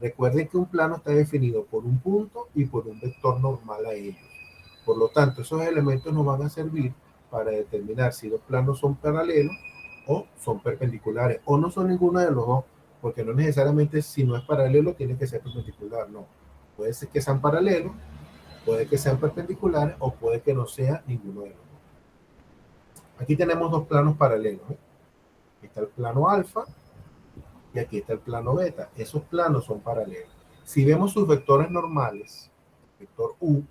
Recuerden que un plano está definido por un punto y por un vector normal a ellos. Por lo tanto, esos elementos nos van a servir para determinar si dos planos son paralelos o son perpendiculares, o no son ninguno de los dos, porque no necesariamente si no es paralelo tiene que ser perpendicular, no. Puede ser que sean paralelos, puede que sean perpendiculares o puede que no sea ninguno de los dos. Aquí tenemos dos planos paralelos. Aquí está el plano alfa y aquí está el plano beta. Esos planos son paralelos. Si vemos sus vectores normales, el vector U,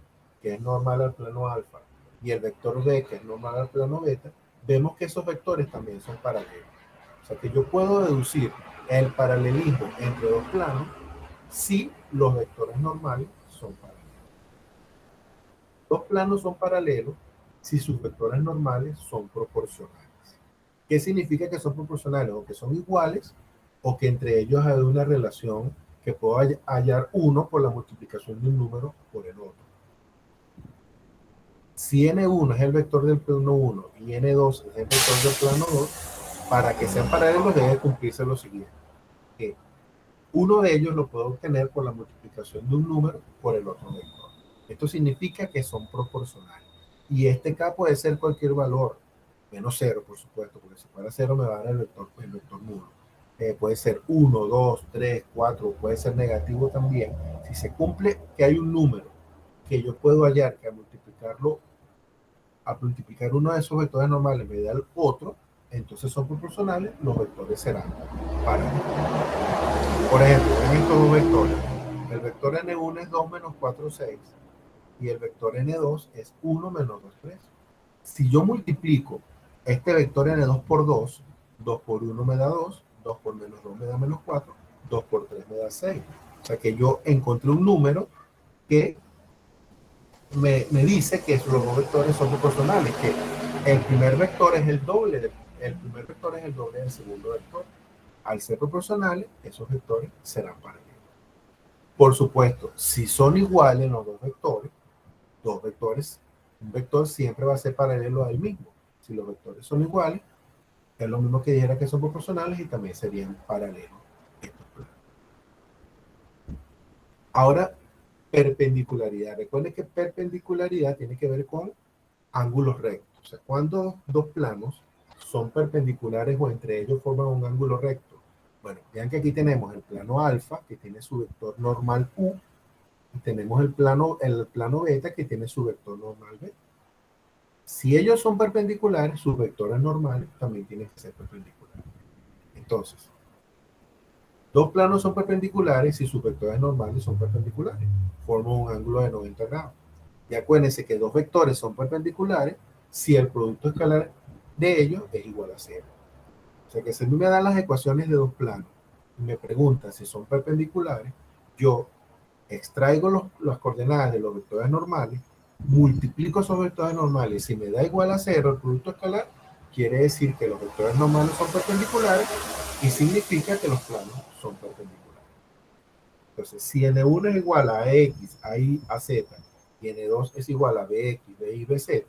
que es normal al plano alfa, y el vector B, que es normal al plano beta, vemos que esos vectores también son paralelos. O sea que yo puedo deducir el paralelismo entre dos planos si los vectores normales son paralelos. Dos planos son paralelos si sus vectores normales son proporcionales. ¿Qué significa que son proporcionales? O que son iguales, o que entre ellos hay una relación que puedo hallar uno por la multiplicación de un número por el otro. Si n1 es el vector del plano 1 y n2 es el vector del plano 2, para que sean paralelos debe cumplirse lo siguiente: que uno de ellos lo puedo obtener por la multiplicación de un número por el otro vector. Esto significa que son proporcionales. Y este K puede ser cualquier valor, menos 0, por supuesto, porque si fuera 0 me va a dar el vector nulo. Puede ser 1, 2, 3, 4, puede ser negativo también. Si se cumple que hay un número que yo puedo hallar que al multiplicar uno de esos vectores normales me da el otro, entonces son proporcionales, los vectores serán paralelos. Por ejemplo, en estos dos vectores, el vector n1 es 2 menos 4, 6, y el vector n2 es 1 menos 2, 3. Si yo multiplico este vector n2 por 2, 2 por 1 me da 2, 2 por menos 2 me da menos 4, 2 por 3 me da 6. O sea que yo encontré un número que me dice que los dos vectores son proporcionales, que el primer vector es el doble del segundo vector. Al ser proporcionales, esos vectores serán paralelos. Por supuesto, si son iguales los dos vectores, un vector siempre va a ser paralelo a él mismo. Si los vectores son iguales, es lo mismo que dijera que son proporcionales y también serían paralelos estos planos. Ahora, perpendicularidad. Recuerden que perpendicularidad tiene que ver con ángulos rectos. O sea, cuando dos planos son perpendiculares o entre ellos forman un ángulo recto. Bueno, vean que aquí tenemos el plano alfa, que tiene su vector normal U, y tenemos el plano beta, que tiene su vector normal B. Si ellos son perpendiculares, sus vectores normales también tienen que ser perpendiculares. Entonces, dos planos son perpendiculares y sus vectores normales son perpendiculares. Forman un ángulo de 90 grados. Y acuérdense que dos vectores son perpendiculares si el producto escalar de ellos es igual a 0. O sea que si a mí me dan las ecuaciones de dos planos y me preguntan si son perpendiculares, yo extraigo las coordenadas de los vectores normales, multiplico esos vectores normales, si me da igual a cero el producto escalar, quiere decir que los vectores normales son perpendiculares y significa que los planos son perpendiculares. Entonces, si n1 es igual a x, a y, a z, y n2 es igual a bx, by, bz,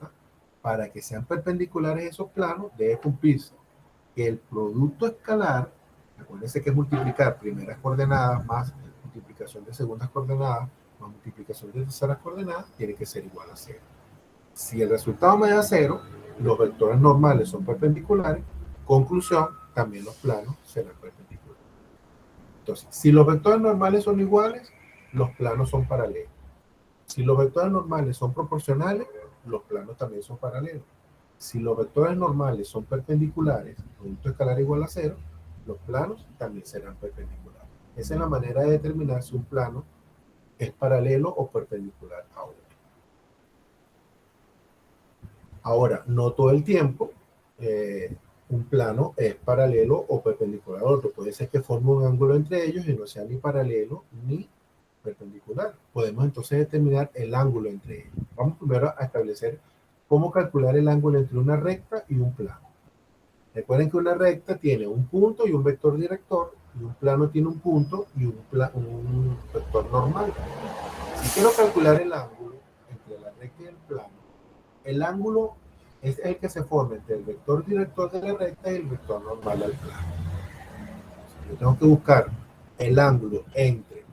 para que sean perpendiculares esos planos, debe cumplirse que el producto escalar, acuérdense que es multiplicar primeras coordenadas más multiplicación de segundas coordenadas más multiplicación de terceras coordenadas, tiene que ser igual a cero. Si el resultado me da cero, los vectores normales son perpendiculares. Conclusión, también los planos serán perpendiculares. Entonces, si los vectores normales son iguales, los planos son paralelos. Si los vectores normales son proporcionales, los planos también son paralelos. Si los vectores normales son perpendiculares, producto escalar igual a cero, los planos también serán perpendiculares. Esa es la manera de determinar si un plano es paralelo o perpendicular a otro. Ahora, no todo el tiempo un plano es paralelo o perpendicular a otro. Puede ser que forme un ángulo entre ellos y no sea ni paralelo ni perpendicular. Podemos entonces determinar el ángulo entre ellos. Vamos primero a establecer cómo calcular el ángulo entre una recta y un plano. Recuerden que una recta tiene un punto y un vector director, y un plano tiene un punto y un vector normal. Si quiero calcular el ángulo entre la recta y el plano, el ángulo es el que se forma entre el vector director de la recta y el vector normal al plano. Yo tengo que buscar el ángulo entre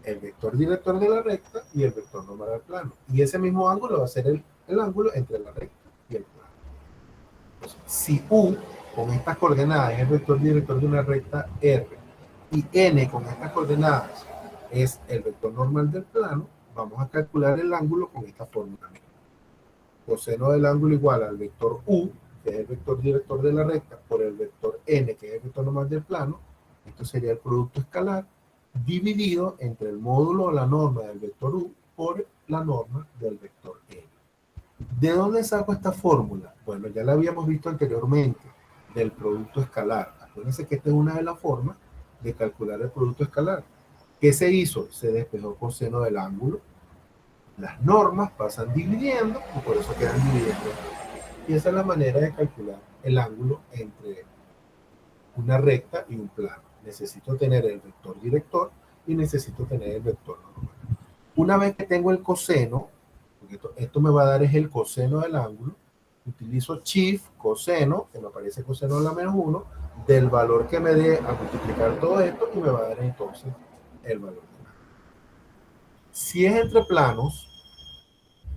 el vector director de la recta y el vector normal al plano. Y ese mismo ángulo va a ser el ángulo entre la recta y el plano. Entonces, si U con estas coordenadas es el vector director de una recta R y N con estas coordenadas es el vector normal del plano, vamos a calcular el ángulo con esta fórmula. Coseno del ángulo igual al vector U, que es el vector director de la recta, por el vector N, que es el vector normal del plano. Esto sería el producto escalar dividido entre el módulo o la norma del vector U por la norma del vector N. ¿De dónde saco esta fórmula? Bueno, ya la habíamos visto anteriormente, del producto escalar. Acuérdense que esta es una de las formas de calcular el producto escalar. ¿Qué se hizo? Se despejó coseno del ángulo. Las normas pasan dividiendo y por eso quedan dividiendo. Y esa es la manera de calcular el ángulo entre una recta y un plano. Necesito tener el vector director y necesito tener el vector normal. Una vez que tengo el coseno, porque esto me va a dar es el coseno del ángulo, utilizo shift coseno, que me aparece coseno de la menos 1, del valor que me dé a multiplicar todo esto y me va a dar entonces el valor del ángulo. Si es entre planos,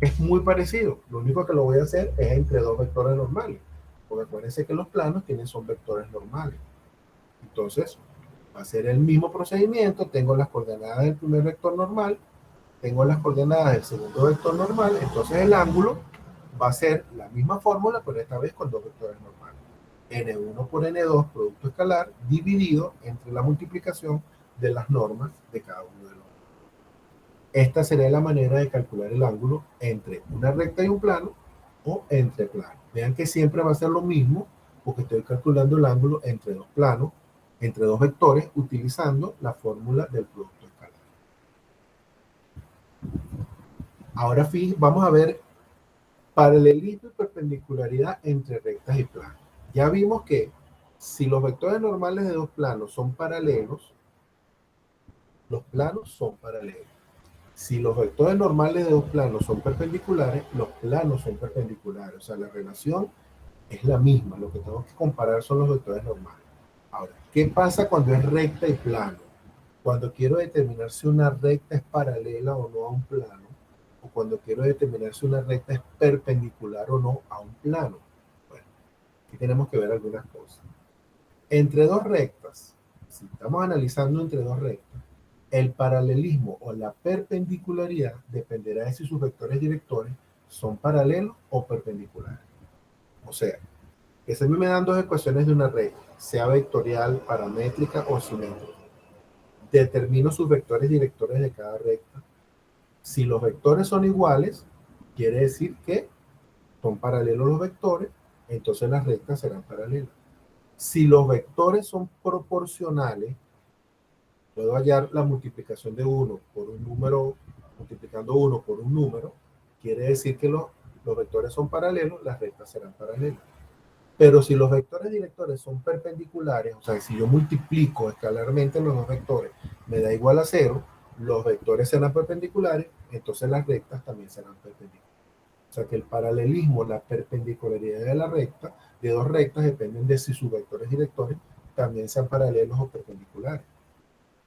es muy parecido. Lo único que lo voy a hacer es entre dos vectores normales. Porque acuérdense que los planos son vectores normales. Entonces, va a ser el mismo procedimiento. Tengo las coordenadas del primer vector normal, tengo las coordenadas del segundo vector normal. Entonces, el ángulo va a ser la misma fórmula, pero esta vez con dos vectores normales. N1 por N2, producto escalar, dividido entre la multiplicación de las normas de cada uno de los. Esta sería la manera de calcular el ángulo entre una recta y un plano o entre planos. Vean que siempre va a ser lo mismo porque estoy calculando el ángulo entre dos planos, entre dos vectores, utilizando la fórmula del producto escalar. Ahora vamos a ver paralelismo y perpendicularidad entre rectas y planos. Ya vimos que si los vectores normales de dos planos son paralelos, los planos son paralelos. Si los vectores normales de dos planos son perpendiculares, los planos son perpendiculares. O sea, la relación es la misma. Lo que tengo que comparar son los vectores normales. Ahora, ¿qué pasa cuando es recta y plano? Cuando quiero determinar si una recta es paralela o no a un plano, o cuando quiero determinar si una recta es perpendicular o no a un plano. Bueno, aquí tenemos que ver algunas cosas. Entre dos rectas, si estamos analizando entre dos rectas, el paralelismo o la perpendicularidad dependerá de si sus vectores directores son paralelos o perpendiculares. O sea, que se me dan dos ecuaciones de una recta, sea vectorial, paramétrica o simétrica. Determino sus vectores directores de cada recta. Si los vectores son iguales, quiere decir que son paralelos los vectores, entonces las rectas serán paralelas. Si los vectores son proporcionales, puedo hallar la multiplicación de uno por un número, multiplicando uno por un número, quiere decir que los vectores son paralelos, las rectas serán paralelas. Pero si los vectores directores son perpendiculares, o sea, si yo multiplico escalarmente los dos vectores, me da igual a 0, los vectores serán perpendiculares, entonces las rectas también serán perpendiculares. O sea que el paralelismo, la perpendicularidad de la recta, de dos rectas, dependen de si sus vectores directores también sean paralelos o perpendiculares.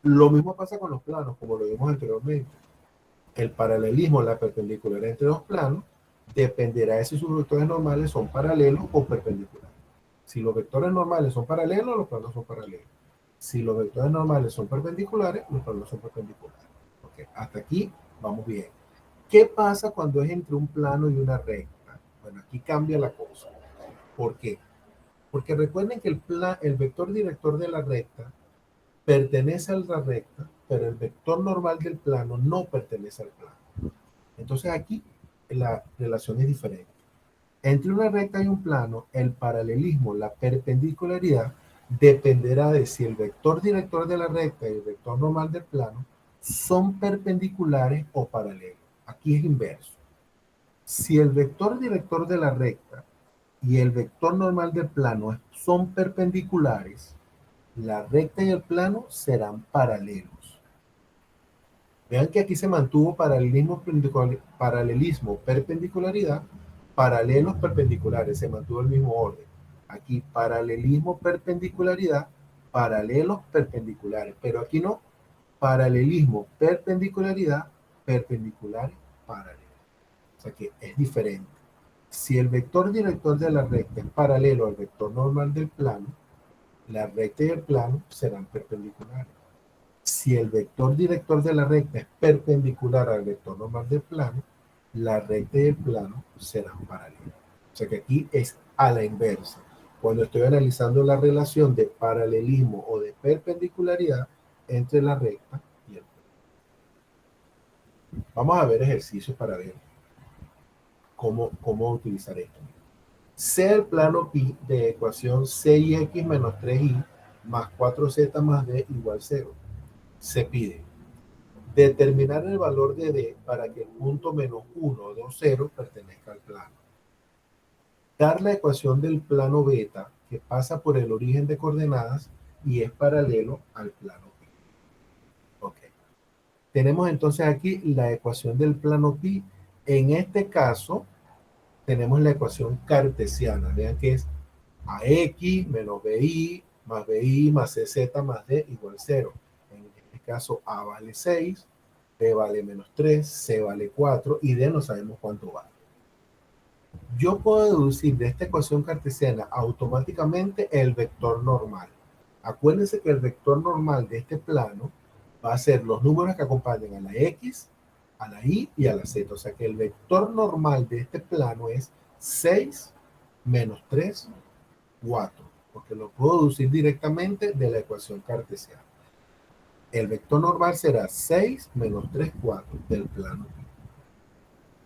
Lo mismo pasa con los planos, como lo vimos anteriormente. El paralelismo, la perpendicularidad entre dos planos, dependerá de si sus vectores normales son paralelos o perpendiculares. Si los vectores normales son paralelos, los planos son paralelos. Si los vectores normales son perpendiculares, los planos son perpendiculares. Okay. Hasta aquí vamos bien. ¿Qué pasa cuando es entre un plano y una recta? Bueno, aquí cambia la cosa. ¿Por qué? Porque recuerden que el vector director de la recta pertenece a la recta, pero el vector normal del plano no pertenece al plano. Entonces aquí la relación es diferente. Entre una recta y un plano, el paralelismo, la perpendicularidad, dependerá de si el vector director de la recta y el vector normal del plano son perpendiculares o paralelos. Aquí es inverso. Si el vector director de la recta y el vector normal del plano son perpendiculares, la recta y el plano serán paralelos. Vean que aquí se mantuvo paralelismo, perpendicularidad, paralelos, perpendiculares, se mantuvo el mismo orden. Aquí paralelismo, perpendicularidad, paralelos, perpendiculares, pero aquí no, paralelismo, perpendicularidad, perpendiculares, paralelos. O sea que es diferente. Si el vector director de la recta es paralelo al vector normal del plano, la recta y el plano serán perpendiculares. Si el vector director de la recta es perpendicular al vector normal del plano, la recta y el plano serán paralelos. O sea que aquí es a la inversa. Cuando estoy analizando la relación de paralelismo o de perpendicularidad entre la recta y el plano. Vamos a ver ejercicios para ver cómo utilizar esto. Sea el plano pi de ecuación 6x menos 3y más 4z más d igual 0. Se pide determinar el valor de d para que el punto menos 1, 2, 0 pertenezca al plano. Dar la ecuación del plano beta que pasa por el origen de coordenadas y es paralelo al plano pi. Ok. Tenemos entonces aquí la ecuación del plano pi. En este caso, tenemos la ecuación cartesiana. Vean que es ax menos bi más cz más d igual 0. En este caso, a vale 6, b vale menos 3, c vale 4 y d no sabemos cuánto vale. Yo puedo deducir de esta ecuación cartesiana automáticamente el vector normal. Acuérdense que el vector normal de este plano va a ser los números que acompañan a la x, a la y y a la z. O sea que el vector normal de este plano es 6 menos 3, 4, porque lo puedo deducir directamente de la ecuación cartesiana. El vector normal será 6 menos 3, 4 del plano.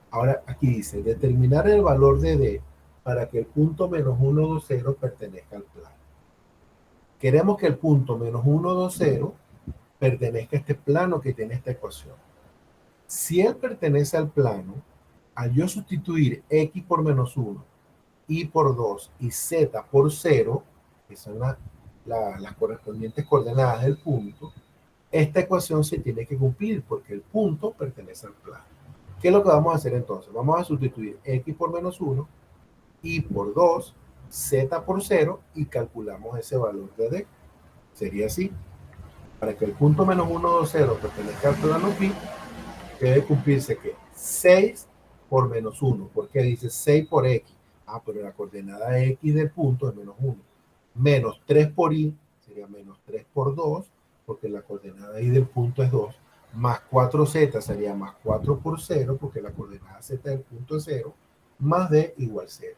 Ahora aquí dice, determinar el valor de d para que el punto menos 1, 2, 0 pertenezca al plano. Queremos que el punto menos 1, 2, 0 pertenezca a este plano que tiene esta ecuación. Si él pertenece al plano, al yo sustituir x por menos 1, y por 2 y z por 0, que son las correspondientes coordenadas del punto, esta ecuación se tiene que cumplir porque el punto pertenece al plano. ¿Qué es lo que vamos a hacer entonces? Vamos a sustituir x por menos 1, y por 2, z por 0 y calculamos ese valor de d. Sería así. Para que el punto menos 1, 2, 0 pertenezca al plano pi, debe cumplirse que 6 por menos 1. ¿Por qué dice 6 por x? Ah, pero la coordenada x del punto es menos 1. Menos 3 por y sería menos 3 por 2, porque la coordenada y del punto es 2. Más 4z sería más 4 por 0, porque la coordenada z del punto es 0. Más d igual 0.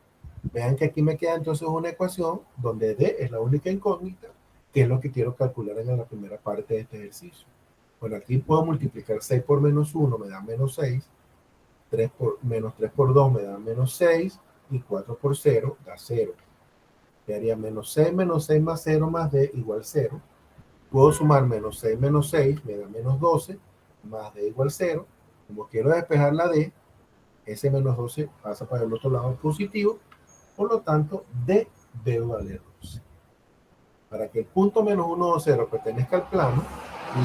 Vean que aquí me queda entonces una ecuación donde d es la única incógnita, que es lo que quiero calcular en la primera parte de este ejercicio. Bueno, aquí puedo multiplicar 6 por menos 1, me da menos 6. Menos 3 por 2 me da menos 6. Y 4 por 0 da 0. Quedaría menos 6 más 0 más d igual 0. Puedo sumar menos 6 me da menos 12, más d igual 0. Como quiero despejar la d, ese menos 12 pasa para el otro lado positivo, por lo tanto, d debe valer 12. Para que el punto menos 1, 2, 0 pertenezca al plano,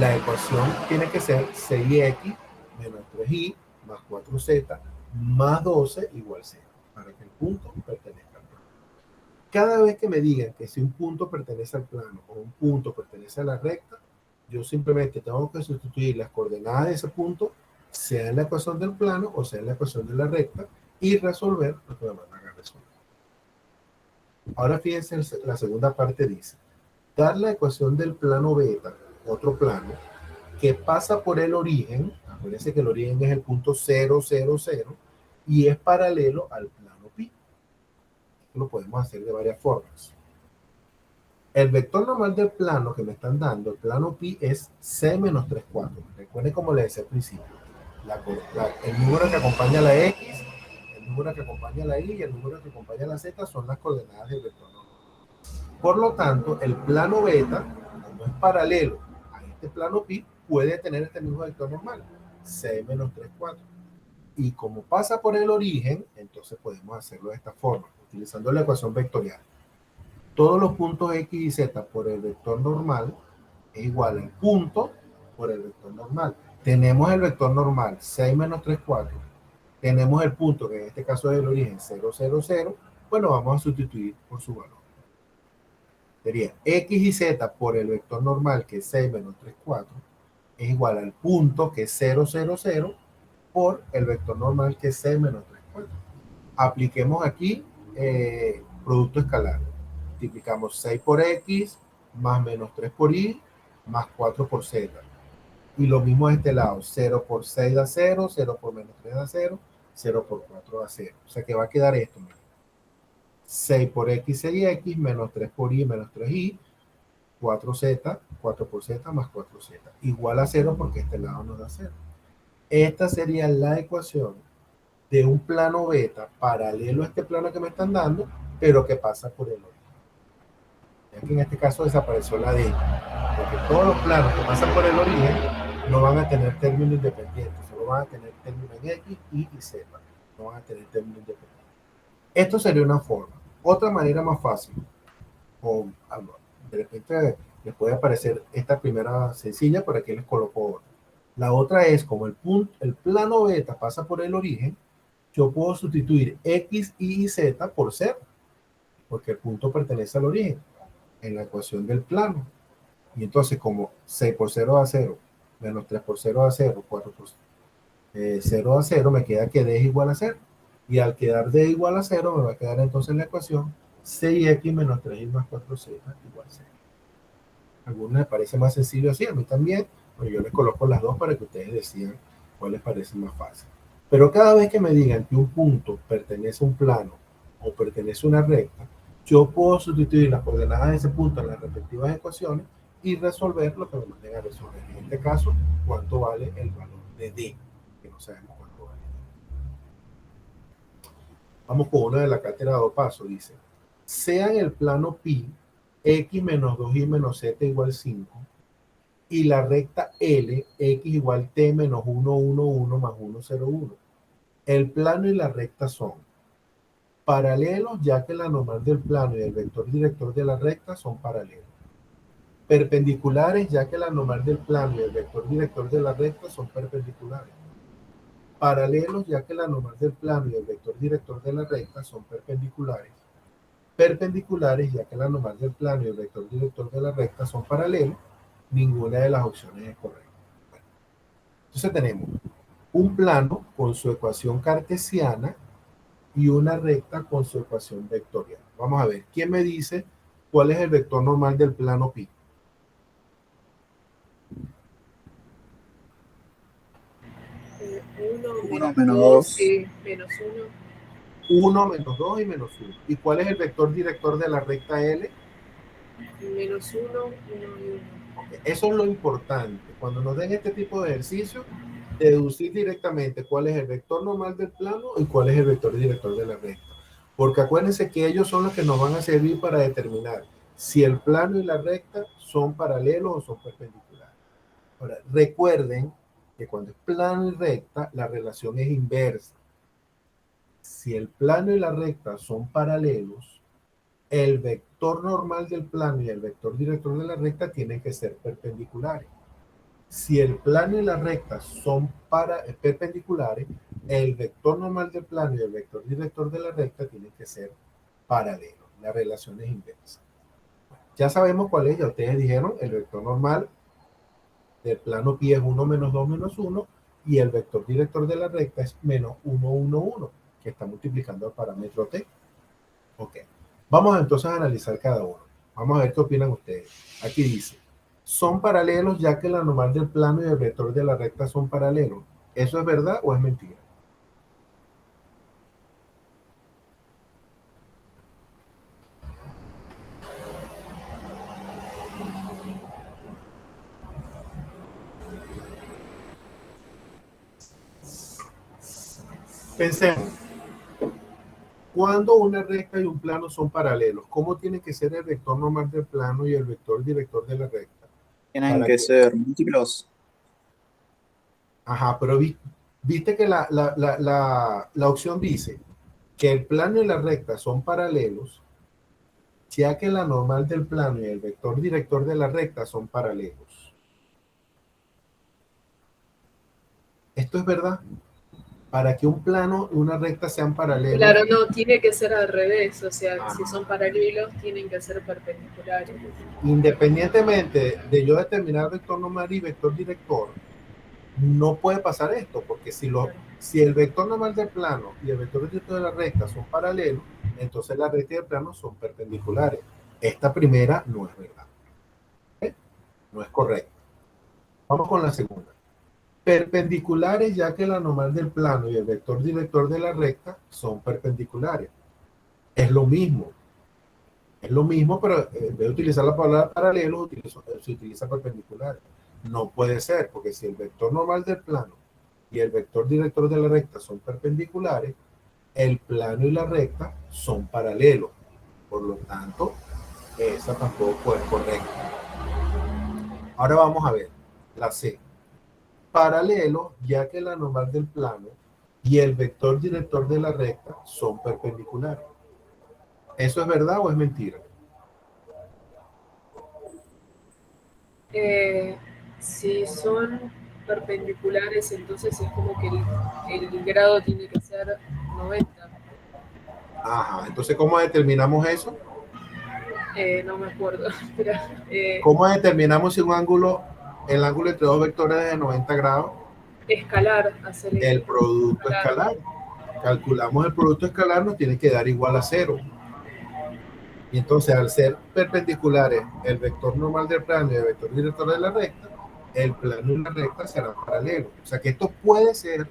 la ecuación tiene que ser 6x menos 3y más 4z más 12 igual 0, para que el punto pertenezca al plano. Cada vez que me digan que si un punto pertenece al plano o un punto pertenece a la recta, yo simplemente tengo que sustituir las coordenadas de ese punto, sea en la ecuación del plano o sea en la ecuación de la recta, y resolver lo que me mandan a resolver. Ahora fíjense, la segunda parte dice, dar la ecuación del plano beta, otro plano, que pasa por el origen, acuérdense que el origen es el punto 0, 0, 0, y es paralelo al plano pi. Lo podemos hacer de varias formas. El vector normal del plano que me están dando, el plano pi, es c menos 3 cuartos. Recuerden como les decía al principio, el número que acompaña a la x, el número que acompaña a la y y el número que acompaña a la z son las coordenadas del vector normal. Por lo tanto, el plano beta, cuando es paralelo a este plano pi, puede tener este mismo vector normal, c menos 3 cuartos. Y como pasa por el origen, entonces podemos hacerlo de esta forma, utilizando la ecuación vectorial. Todos los puntos x y z por el vector normal es igual al punto por el vector normal. Tenemos el vector normal 6 menos 3 cuartos. Tenemos el punto, que en este caso es el origen 0, 0, 0. Bueno, vamos a sustituir por su valor. Sería x y z por el vector normal, que es 6 menos 3 cuartos, es igual al punto, que es 0, 0, 0, por el vector normal, que es 6 menos 3 cuartos. Apliquemos aquí producto escalar. Multiplicamos 6 por x, más menos 3 por y, más 4 por z. Y lo mismo de este lado, 0 por 6 da 0, 0 por menos 3 da 0, 0 por 4 da 0. O sea que va a quedar esto. 6 por x, 6x, menos 3 por y, menos 3y, 4z, 4 por z, más 4z. Igual a 0 porque este lado nos da 0. Esta sería la ecuación de un plano beta paralelo a este plano que me están dando, pero que pasa por el origen. Ya que en este caso desapareció la D, porque todos los planos que pasan por el origen no van a tener términos independientes, solo van a tener términos en X, Y y Z, no van a tener términos independientes. Esto sería una forma. Otra manera más fácil, o de repente les puede aparecer esta primera sencilla, pero aquí les coloco otra. La otra es, como el plano beta pasa por el origen, yo puedo sustituir X, Y y Z por 0, porque el punto pertenece al origen, en la ecuación del plano. Y entonces, como 6 por 0 da 0, menos 3 por 0 da 0, 4 por 0 da 0, me queda que D es igual a 0. Y al quedar D igual a 0, me va a quedar entonces la ecuación 6x menos 3y más 4z igual a 0. A algunos les parece más sencillo así, a mí también, pero yo les coloco las dos para que ustedes decidan cuál les parece más fácil. Pero cada vez que me digan que un punto pertenece a un plano o pertenece a una recta, yo puedo sustituir las coordenadas de ese punto en las respectivas ecuaciones y resolver lo que me manden a resolver. En este caso, cuánto vale el valor de D, que no sabemos cuánto vale. Vamos con una de la cátedra de dos pasos. Dice, sea en el plano pi, x menos 2y menos z igual 5, y la recta L, x igual t menos 1, 1, 1 más 1, 0, 1. El plano y la recta son paralelos, ya que la normal del plano y el vector director de la recta son paralelos. Perpendiculares, ya que la normal del plano y el vector director de la recta son perpendiculares. Paralelos, ya que la normal del plano y el vector director de la recta son perpendiculares. Perpendiculares, ya que la normal del plano y el vector director de la recta son paralelos. Ninguna de las opciones es correcta. Bueno, entonces tenemos un plano con su ecuación cartesiana y una recta con su ecuación vectorial. Vamos a ver, ¿quién me dice cuál es el vector normal del plano pi? Uno, menos menos 2. 2, sí, menos 1. 1, menos 2 y menos 1. ¿Y cuál es el vector director de la recta L? Menos 1, 1 y 1. Eso es lo importante. Cuando nos den este tipo de ejercicio, deducir directamente cuál es el vector normal del plano y cuál es el vector director de la recta. porque acuérdense que ellos son los que nos van a servir para determinar si el plano y la recta son paralelos o son perpendiculares. Ahora, recuerden que cuando es plano y recta, la relación es inversa. Si el plano y la recta son paralelos, el vector normal del plano y el vector director de la recta tienen que ser perpendiculares. Si el plano y la recta son perpendiculares, el vector normal del plano y el vector director de la recta tienen que ser paralelos. La relación es inversa. Ya sabemos cuál es, ya ustedes dijeron, el vector normal del plano pi es 1 menos 2 menos 1 y el vector director de la recta es menos 1, 1, 1, que está multiplicando el parámetro t. Ok. Vamos entonces a analizar cada uno. Vamos a ver qué opinan ustedes. Aquí dice, son paralelos ya que la normal del plano y el vector de la recta son paralelos. ¿Eso es verdad o es mentira? Pensemos, cuando una recta y un plano son paralelos, ¿cómo tiene que ser el vector normal del plano y el vector director de la recta? Tienen ¿Para que qué? ser múltiplos. Ajá, pero viste que la opción dice que el plano y la recta son paralelos, ya que la normal del plano y el vector director de la recta son paralelos. ¿Esto es verdad? Para que un plano y una recta sean paralelos. Claro, no, tiene que ser al revés, o sea, Ah. si son paralelos, tienen que ser perpendiculares. Independientemente de yo determinar vector normal y vector director, no puede pasar esto, porque si el vector normal del plano y el vector director de la recta son paralelos, entonces la recta y el plano son perpendiculares. Esta primera no es verdad. ¿Eh? No es correcta. Vamos con la segunda. Perpendiculares, ya que la normal del plano y el vector director de la recta son perpendiculares. Es lo mismo. Es lo mismo, pero en vez de utilizar la palabra paralelo, se utiliza perpendicular. No puede ser, porque si el vector normal del plano y el vector director de la recta son perpendiculares, el plano y la recta son paralelos. Por lo tanto, esa tampoco es correcta. Ahora vamos a ver la C. Paralelo, ya que la normal del plano y el vector director de la recta son perpendiculares. ¿Eso es verdad o es mentira? Si son perpendiculares, entonces es como que el grado tiene que ser 90. Ajá, entonces ¿cómo determinamos eso? No me acuerdo. Pero, ¿Cómo determinamos si el ángulo entre dos vectores es de 90 grados? escalar, hacer El producto escalar. Calculamos el producto escalar, nos tiene que dar igual a 0. Y entonces, al ser perpendiculares el vector normal del plano y el vector director de la recta, el plano y la recta serán paralelos. O sea que esto puede ser,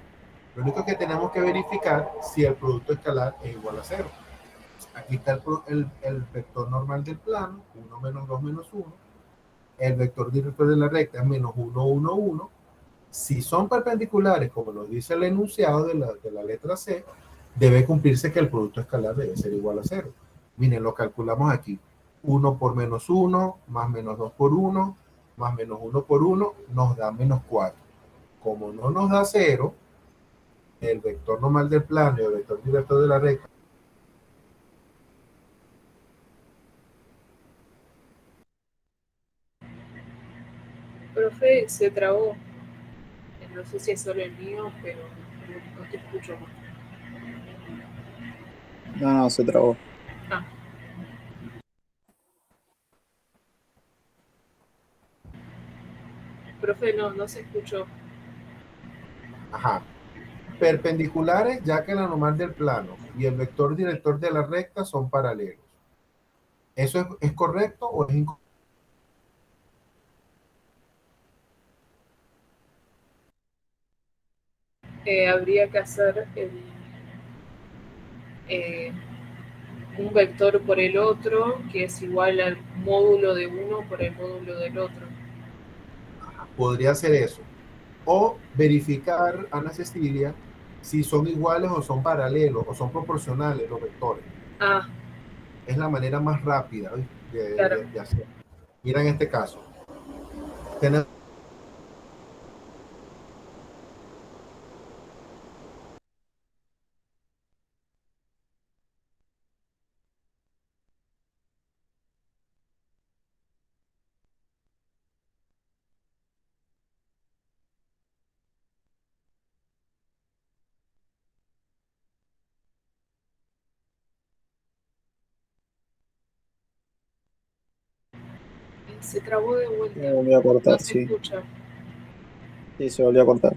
lo único que tenemos que verificar si el producto escalar es igual a 0. Aquí está el vector normal del plano, 1 menos 2 menos 1. El vector director de la recta es menos 1, 1, 1. Si son perpendiculares, como nos dice el enunciado de la letra C, debe cumplirse que el producto escalar debe ser igual a 0. Miren, lo calculamos aquí. 1 por menos 1, más menos 2 por 1, más menos 1 por 1, nos da menos 4. Como no nos da 0, el vector normal del plano y el vector director de la recta Profe, se trabó. No sé si es solo el mío, pero no te escucho más. No, se trabó. Ah. Profe, no se escuchó. Ajá. Perpendiculares, ya que la normal del plano y el vector director de la recta son paralelos. ¿Eso es correcto o es incorrecto? Habría que hacer un vector por el otro, que es igual al módulo de uno por el módulo del otro. Podría ser eso. O verificar, Ana Cecilia, si son iguales o son paralelos o son proporcionales los vectores. Ah, Es la manera más rápida, ¿oíste? claro. De hacer. Mira en este caso. Tenemos Se trabó de vuelta. Se volvió a No cortar, se sí. escucha. Sí, se volvió a cortar.